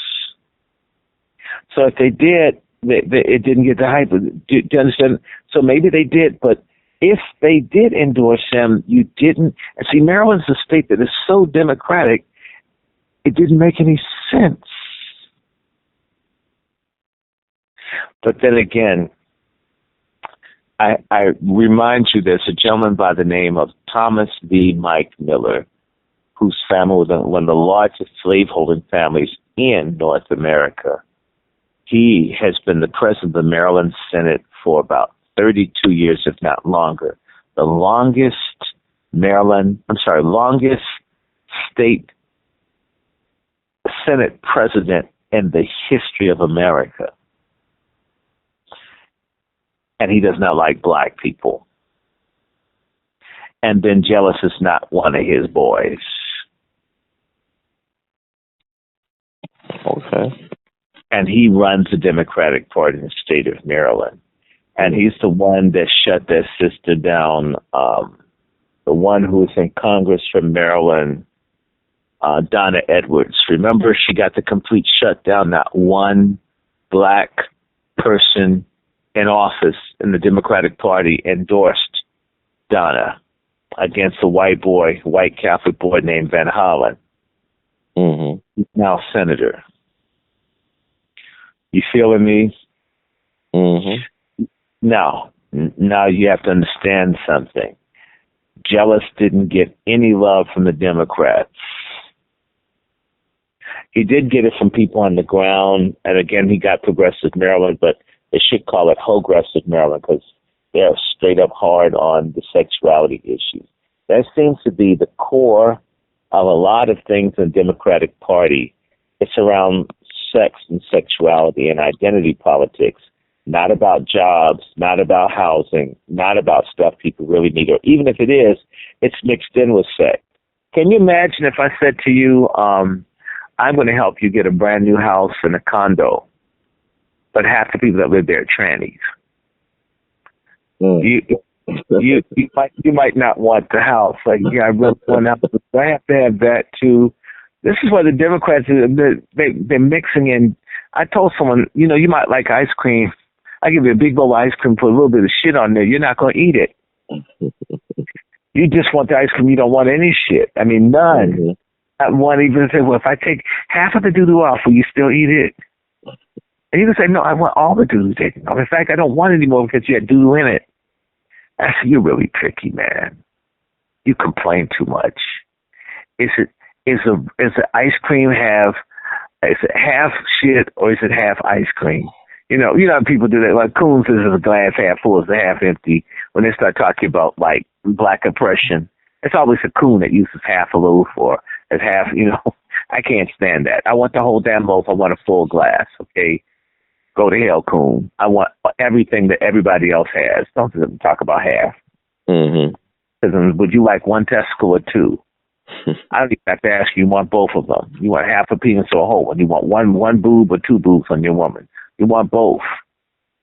So if they did, it didn't get the hype. Do you understand? So maybe they did, but if they did endorse him, you didn't. And see, Maryland's a state that is so democratic, it didn't make any sense. But then again, I remind you there's a gentleman by the name of Thomas V. Mike Miller, whose family was one of the largest slaveholding families in North America. He has been the president of the Maryland Senate for about 32 years, if not longer. The longest state Senate president in the history of America. And he does not like black people. And then Jealous is not one of his boys. Okay. And he runs the Democratic Party in the state of Maryland. And he's the one that shut that sister down, the one who was in Congress from Maryland, Donna Edwards. Remember, she got the complete shutdown. Not one black person in office in the Democratic Party endorsed Donna against a white Catholic boy named Van Hollen. He's now senator. You feeling me? Now you have to understand something. Jealous didn't get any love from the Democrats. He did get it from people on the ground, and again, he got Progressive Maryland, but they should call it Progressive Maryland because they're straight up hard on the sexuality issues. That seems to be the core of a lot of things in the Democratic Party. It's around sex and sexuality and identity politics, not about jobs, not about housing, not about stuff people really need, or even if it is, it's mixed in with sex. Can you imagine if I said to you, I'm going to help you get a brand new house and a condo, but half the people that live there are trannies? You might not want the house. Like, yeah, I really want out, but I have to have that too. This is why the Democrats, they're mixing in. I told someone, you know, you might like ice cream. I give you a big bowl of ice cream, put a little bit of shit on there. You're not going to eat it. You just want the ice cream. You don't want any shit. I mean, none. Mm-hmm. Not one even say, well, if I take half of the doo-doo off, will you still eat it? And you can say, no, I want all the doo-doo taken off. In fact, I don't want it anymore because you had doo-doo in it. I said, you're really picky, man. You complain too much. Is the ice cream is it half shit or is it half ice cream? You know how people do that. Like Coon says, is a glass half full, is the half empty. When they start talking about like black oppression, it's always a Coon that uses half a loaf or as half. You know, I can't stand that. I want the whole damn loaf. I want a full glass. Okay. Go to hell, Coon. I want everything that everybody else has. Don't talk about half. Mm-hmm. Would you like one testicle or two? I don't even have to ask you. You want both of them. You want half a penis or a whole one. You want one boob or two boobs on your woman. You want both.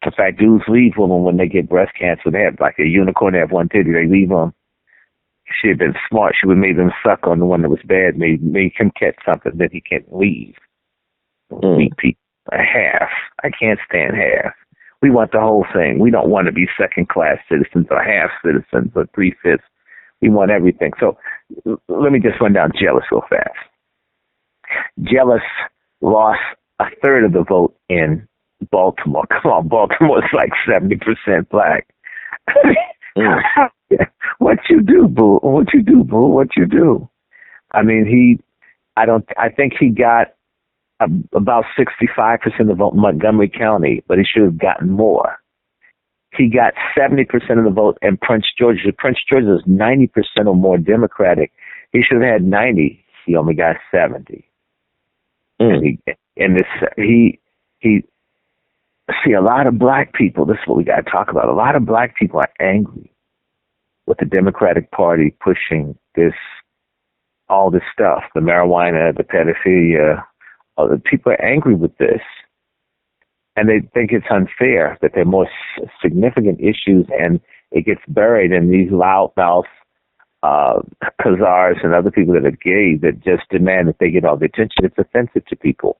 In fact, dudes leave women when they get breast cancer. They have like a unicorn. They have one titty. They leave them. She had been smart. She would have made them suck on the one that was bad. Made him catch something that he can't leave. Weak people. A half. I can't stand half. We want the whole thing. We don't want to be second-class citizens or half citizens or three-fifths. We want everything. So let me just run down Jealous real fast. Jealous lost a third of the vote in Baltimore. Come on, Baltimore's like 70% black. What you do, boo? What you do, boo? What you do? I mean, I think he got about 65% of the vote in Montgomery County, but he should have gotten more. He got 70% of the vote in Prince George's. Prince George's is 90% or more Democratic. He should have had 90. He only got 70. And he see, a lot of black people, this is what we got to talk about. A lot of black people are angry with the Democratic Party pushing all this stuff, the marijuana, the pedophilia. The people are angry with this, and they think it's unfair that there are more significant issues, and it gets buried in these loudmouth Khazars and other people that are gay that just demand that they get all the attention. It's offensive to people,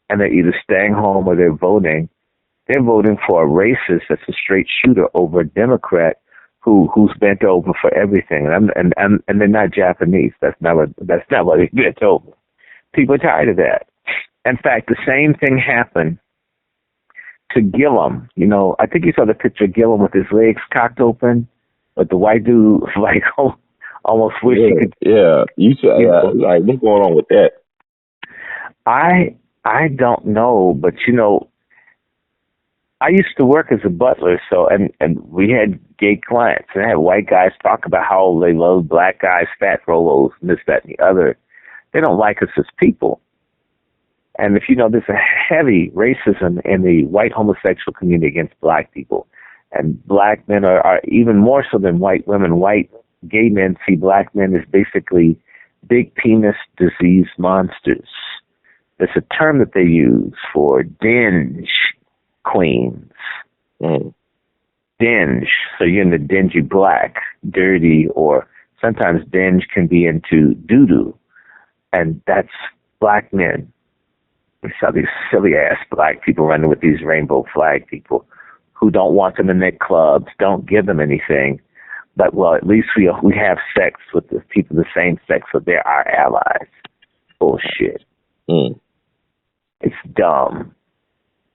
and they're either staying home or they're voting. They're voting for a racist that's a straight shooter over a Democrat who's bent over for everything, and they're not Japanese. That's not what they bent over. People are tired of that. In fact, the same thing happened to Gillum. You know, I think you saw the picture of Gillum with his legs cocked open, but the white dude like almost wished he could. Yeah, you said like what's going on with that? I don't know, but you know, I used to work as a butler, so and we had gay clients, and I had white guys talk about how they love black guys, fat rolos, and this, that, and the other. They don't like us as people. And if you know, there's a heavy racism in the white homosexual community against black people. And black men are even more so than white women. White gay men see black men as basically big penis disease monsters. There's a term that they use for dinge queens. Dinge. So you're into dingy black, dirty, or sometimes dinge can be into doo-doo. And that's black men. We saw these silly-ass black people running with these rainbow flag people who don't want them in their clubs, don't give them anything. But, well, at least we have sex with the people the same sex, so they're our allies. Bullshit. It's dumb.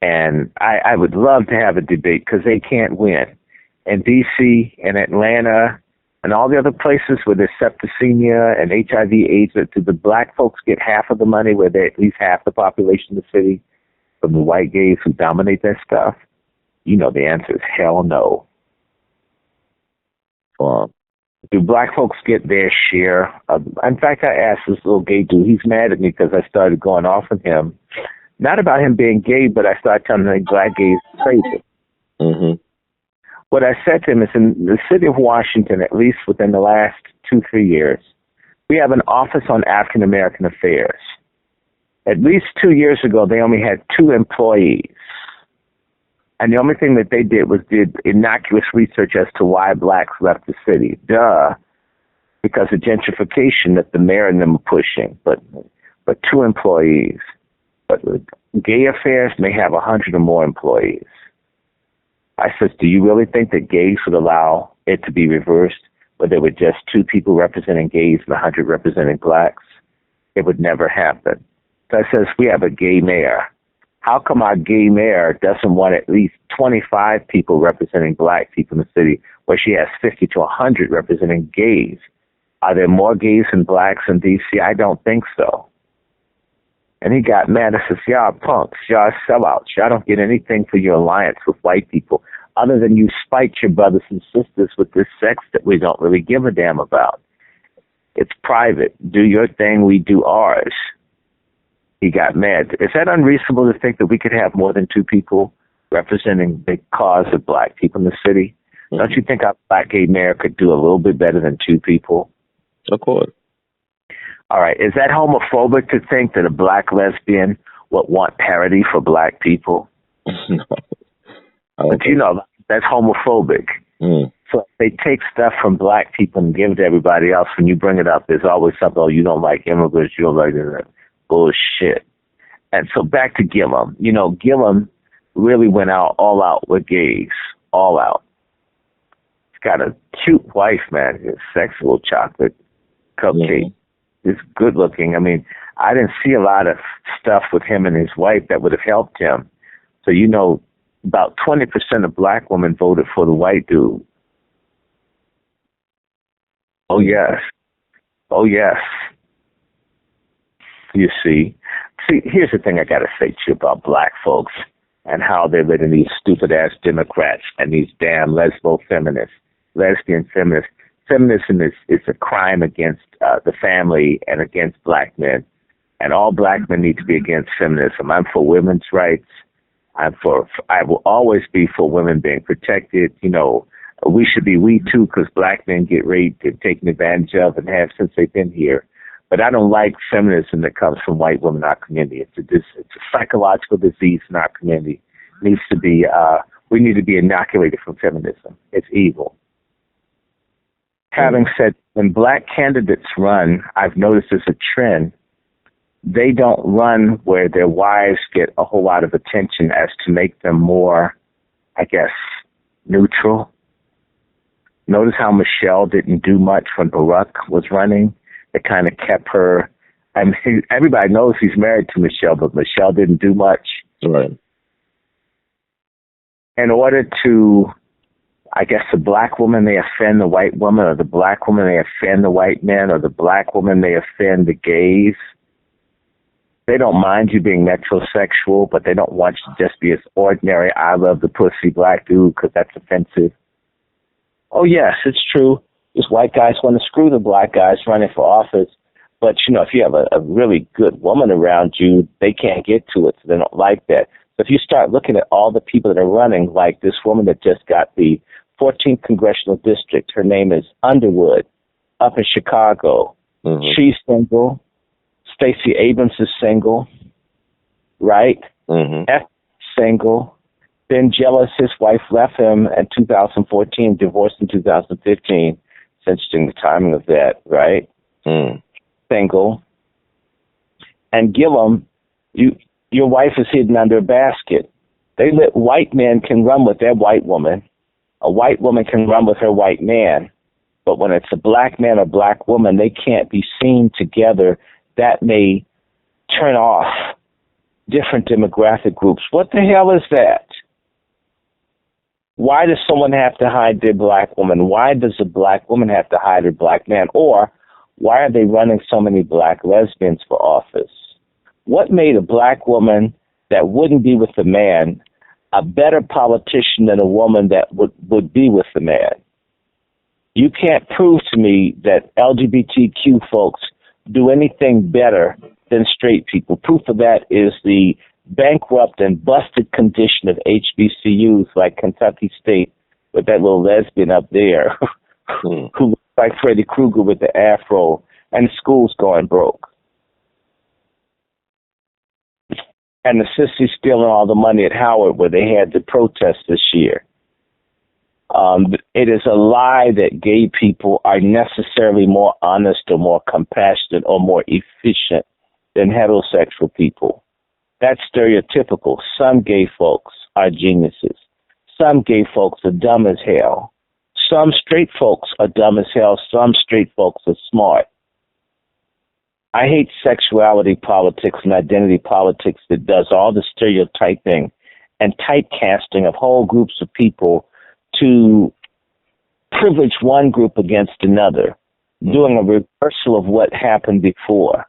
And I would love to have a debate because they can't win. In D.C. and Atlanta and all the other places where there's septicemia and HIV, AIDS, do the black folks get half of the money where they're at least half the population of the city from the white gays who dominate that stuff? You know the answer is hell no. Do black folks get their share? In fact, I asked this little gay dude. He's mad at me because I started going off on him. Not about him being gay, but I started telling him black gays are crazy. What I said to him is in the city of Washington, at least within the last 2-3 years, We have an Office on African American Affairs. At least 2 years ago, they only had 2 employees. And the only thing that they did was did innocuous research as to why blacks left the city. Duh. Because of gentrification that the mayor and them are pushing. But 2 employees. But gay affairs may have 100 or more employees. I said, do you really think that gays would allow it to be reversed, where there were just 2 people representing gays and 100 representing blacks? It would never happen. So I says, we have a gay mayor. How come our gay mayor doesn't want at least 25 people representing black people in the city, where she has 50 to 100 representing gays? Are there more gays than blacks in D.C.? I don't think so. And he got mad and says, y'all punks, y'all sellouts. Y'all don't get anything for your alliance with white people other than you spite your brothers and sisters with this sex that we don't really give a damn about. It's private. Do your thing, we do ours. He got mad. Is that unreasonable to think that we could have more than 2 people representing the cause of black people in the city? Mm-hmm. Don't you think our black gay mayor could do a little bit better than 2 people? Of course. All right. Is that homophobic to think that a black lesbian would want parity for black people? No. But you know, that's homophobic. Mm. So if they take stuff from black people and give it to everybody else, when you bring it up, there's always something, oh, you don't like immigrants, you don't like that. Bullshit. And so back to Gillum. You know, Gillum really went all out with gays. All out. He's got a cute wife, man. He's a sexual chocolate cupcake. He's good looking. I mean, I didn't see a lot of stuff with him and his wife that would have helped him. So, you know, about 20% of black women voted for the white dude. Oh, yes. Oh, yes. You see, here's the thing I got to say to you about black folks and how they're letting these stupid-ass Democrats and these damn lesbian feminists. Feminism is a crime against the family and against black men. And all black men need to be against feminism. I'm for women's rights. I will always be for women being protected. You know, we should be we too, because black men get raped and taken advantage of and have since they've been here. But I don't like feminism that comes from white women in our community. It's a psychological disease in our community. It needs to be, we need to be inoculated from feminism. It's evil. Having said, when black candidates run, I've noticed there's a trend. They don't run where their wives get a whole lot of attention as to make them more, I guess, neutral. Notice how Michelle didn't do much when Barack was running. It kind of kept her. I mean, everybody knows he's married to Michelle, but Michelle didn't do much. Right. In order to, I guess, the black woman may offend the white woman, or the black woman may offend the white man, or the black woman may offend the gays. They don't mind you being metrosexual, but they don't want you to just be this ordinary, I love the pussy black dude, because that's offensive. Oh, yes, it's true. These white guys want to screw the black guys running for office. But, you know, if you have a really good woman around you, they can't get to it, so they don't like that. So if you start looking at all the people that are running, like this woman that just got the 14th Congressional District, her name is Underwood, up in Chicago. Mm-hmm. She's single. Stacey Abrams is single, right? Mm-hmm. F single. Been jealous his wife left him in 2014, divorced in 2015. It's interesting the timing of that, right? Mm. Single. And Gillum, your wife is hidden under a basket. They let white men can run with their white woman. A white woman can run with her white man. But when it's a black man or black woman, they can't be seen together. That may turn off different demographic groups. What the hell is that? Why does someone have to hide their black woman? Why does a black woman have to hide her black man? Or why are they running so many black lesbians for office? What made a black woman that wouldn't be with the man a better politician than a woman that would be with the man? You can't prove to me that LGBTQ folks do anything better than straight people. Proof of that is the bankrupt and busted condition of HBCUs like Kentucky State with that little lesbian up there who looks like Freddy Krueger with the afro and schools going broke. And the sissies stealing all the money at Howard where they had the protest this year. It is a lie that gay people are necessarily more honest or more compassionate or more efficient than heterosexual people. That's stereotypical. Some gay folks are geniuses. Some gay folks are dumb as hell. Some straight folks are dumb as hell. Some straight folks are smart. I hate sexuality politics and identity politics that does all the stereotyping and typecasting of whole groups of people to privilege one group against another, doing a reversal of what happened before.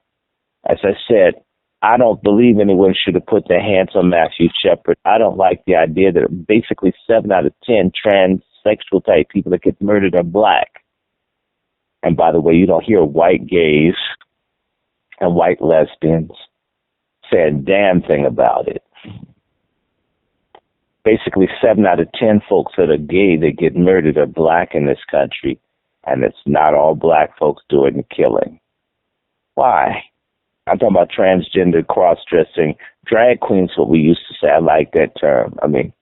As I said, I don't believe anyone should have put their hands on Matthew Shepard. I don't like the idea that basically 7 out of 10 transsexual type people that get murdered are black. And by the way, you don't hear white gays and white lesbians say a damn thing about it. Basically, 7 out of 10 folks that are gay that get murdered are black in this country, and it's not all black folks doing the killing. Why? I'm talking about transgender, cross-dressing, drag queens, what we used to say. I like that term. I mean,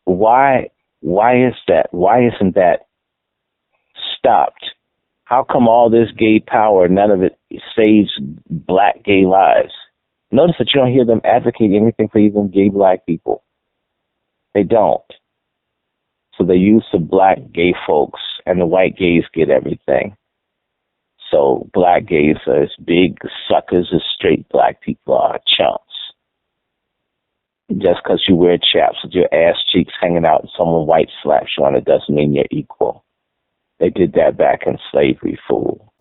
why is that? Why isn't that stopped? How come all this gay power, none of it saves black gay lives? Notice that you don't hear them advocate anything for even gay black people. They don't. So they use the black gay folks, and the white gays get everything. So black gays are as big suckers as straight black people are, chumps. Just because you wear chaps with your ass cheeks hanging out and someone white slaps you on it doesn't mean you're equal. They did that back in slavery, fool.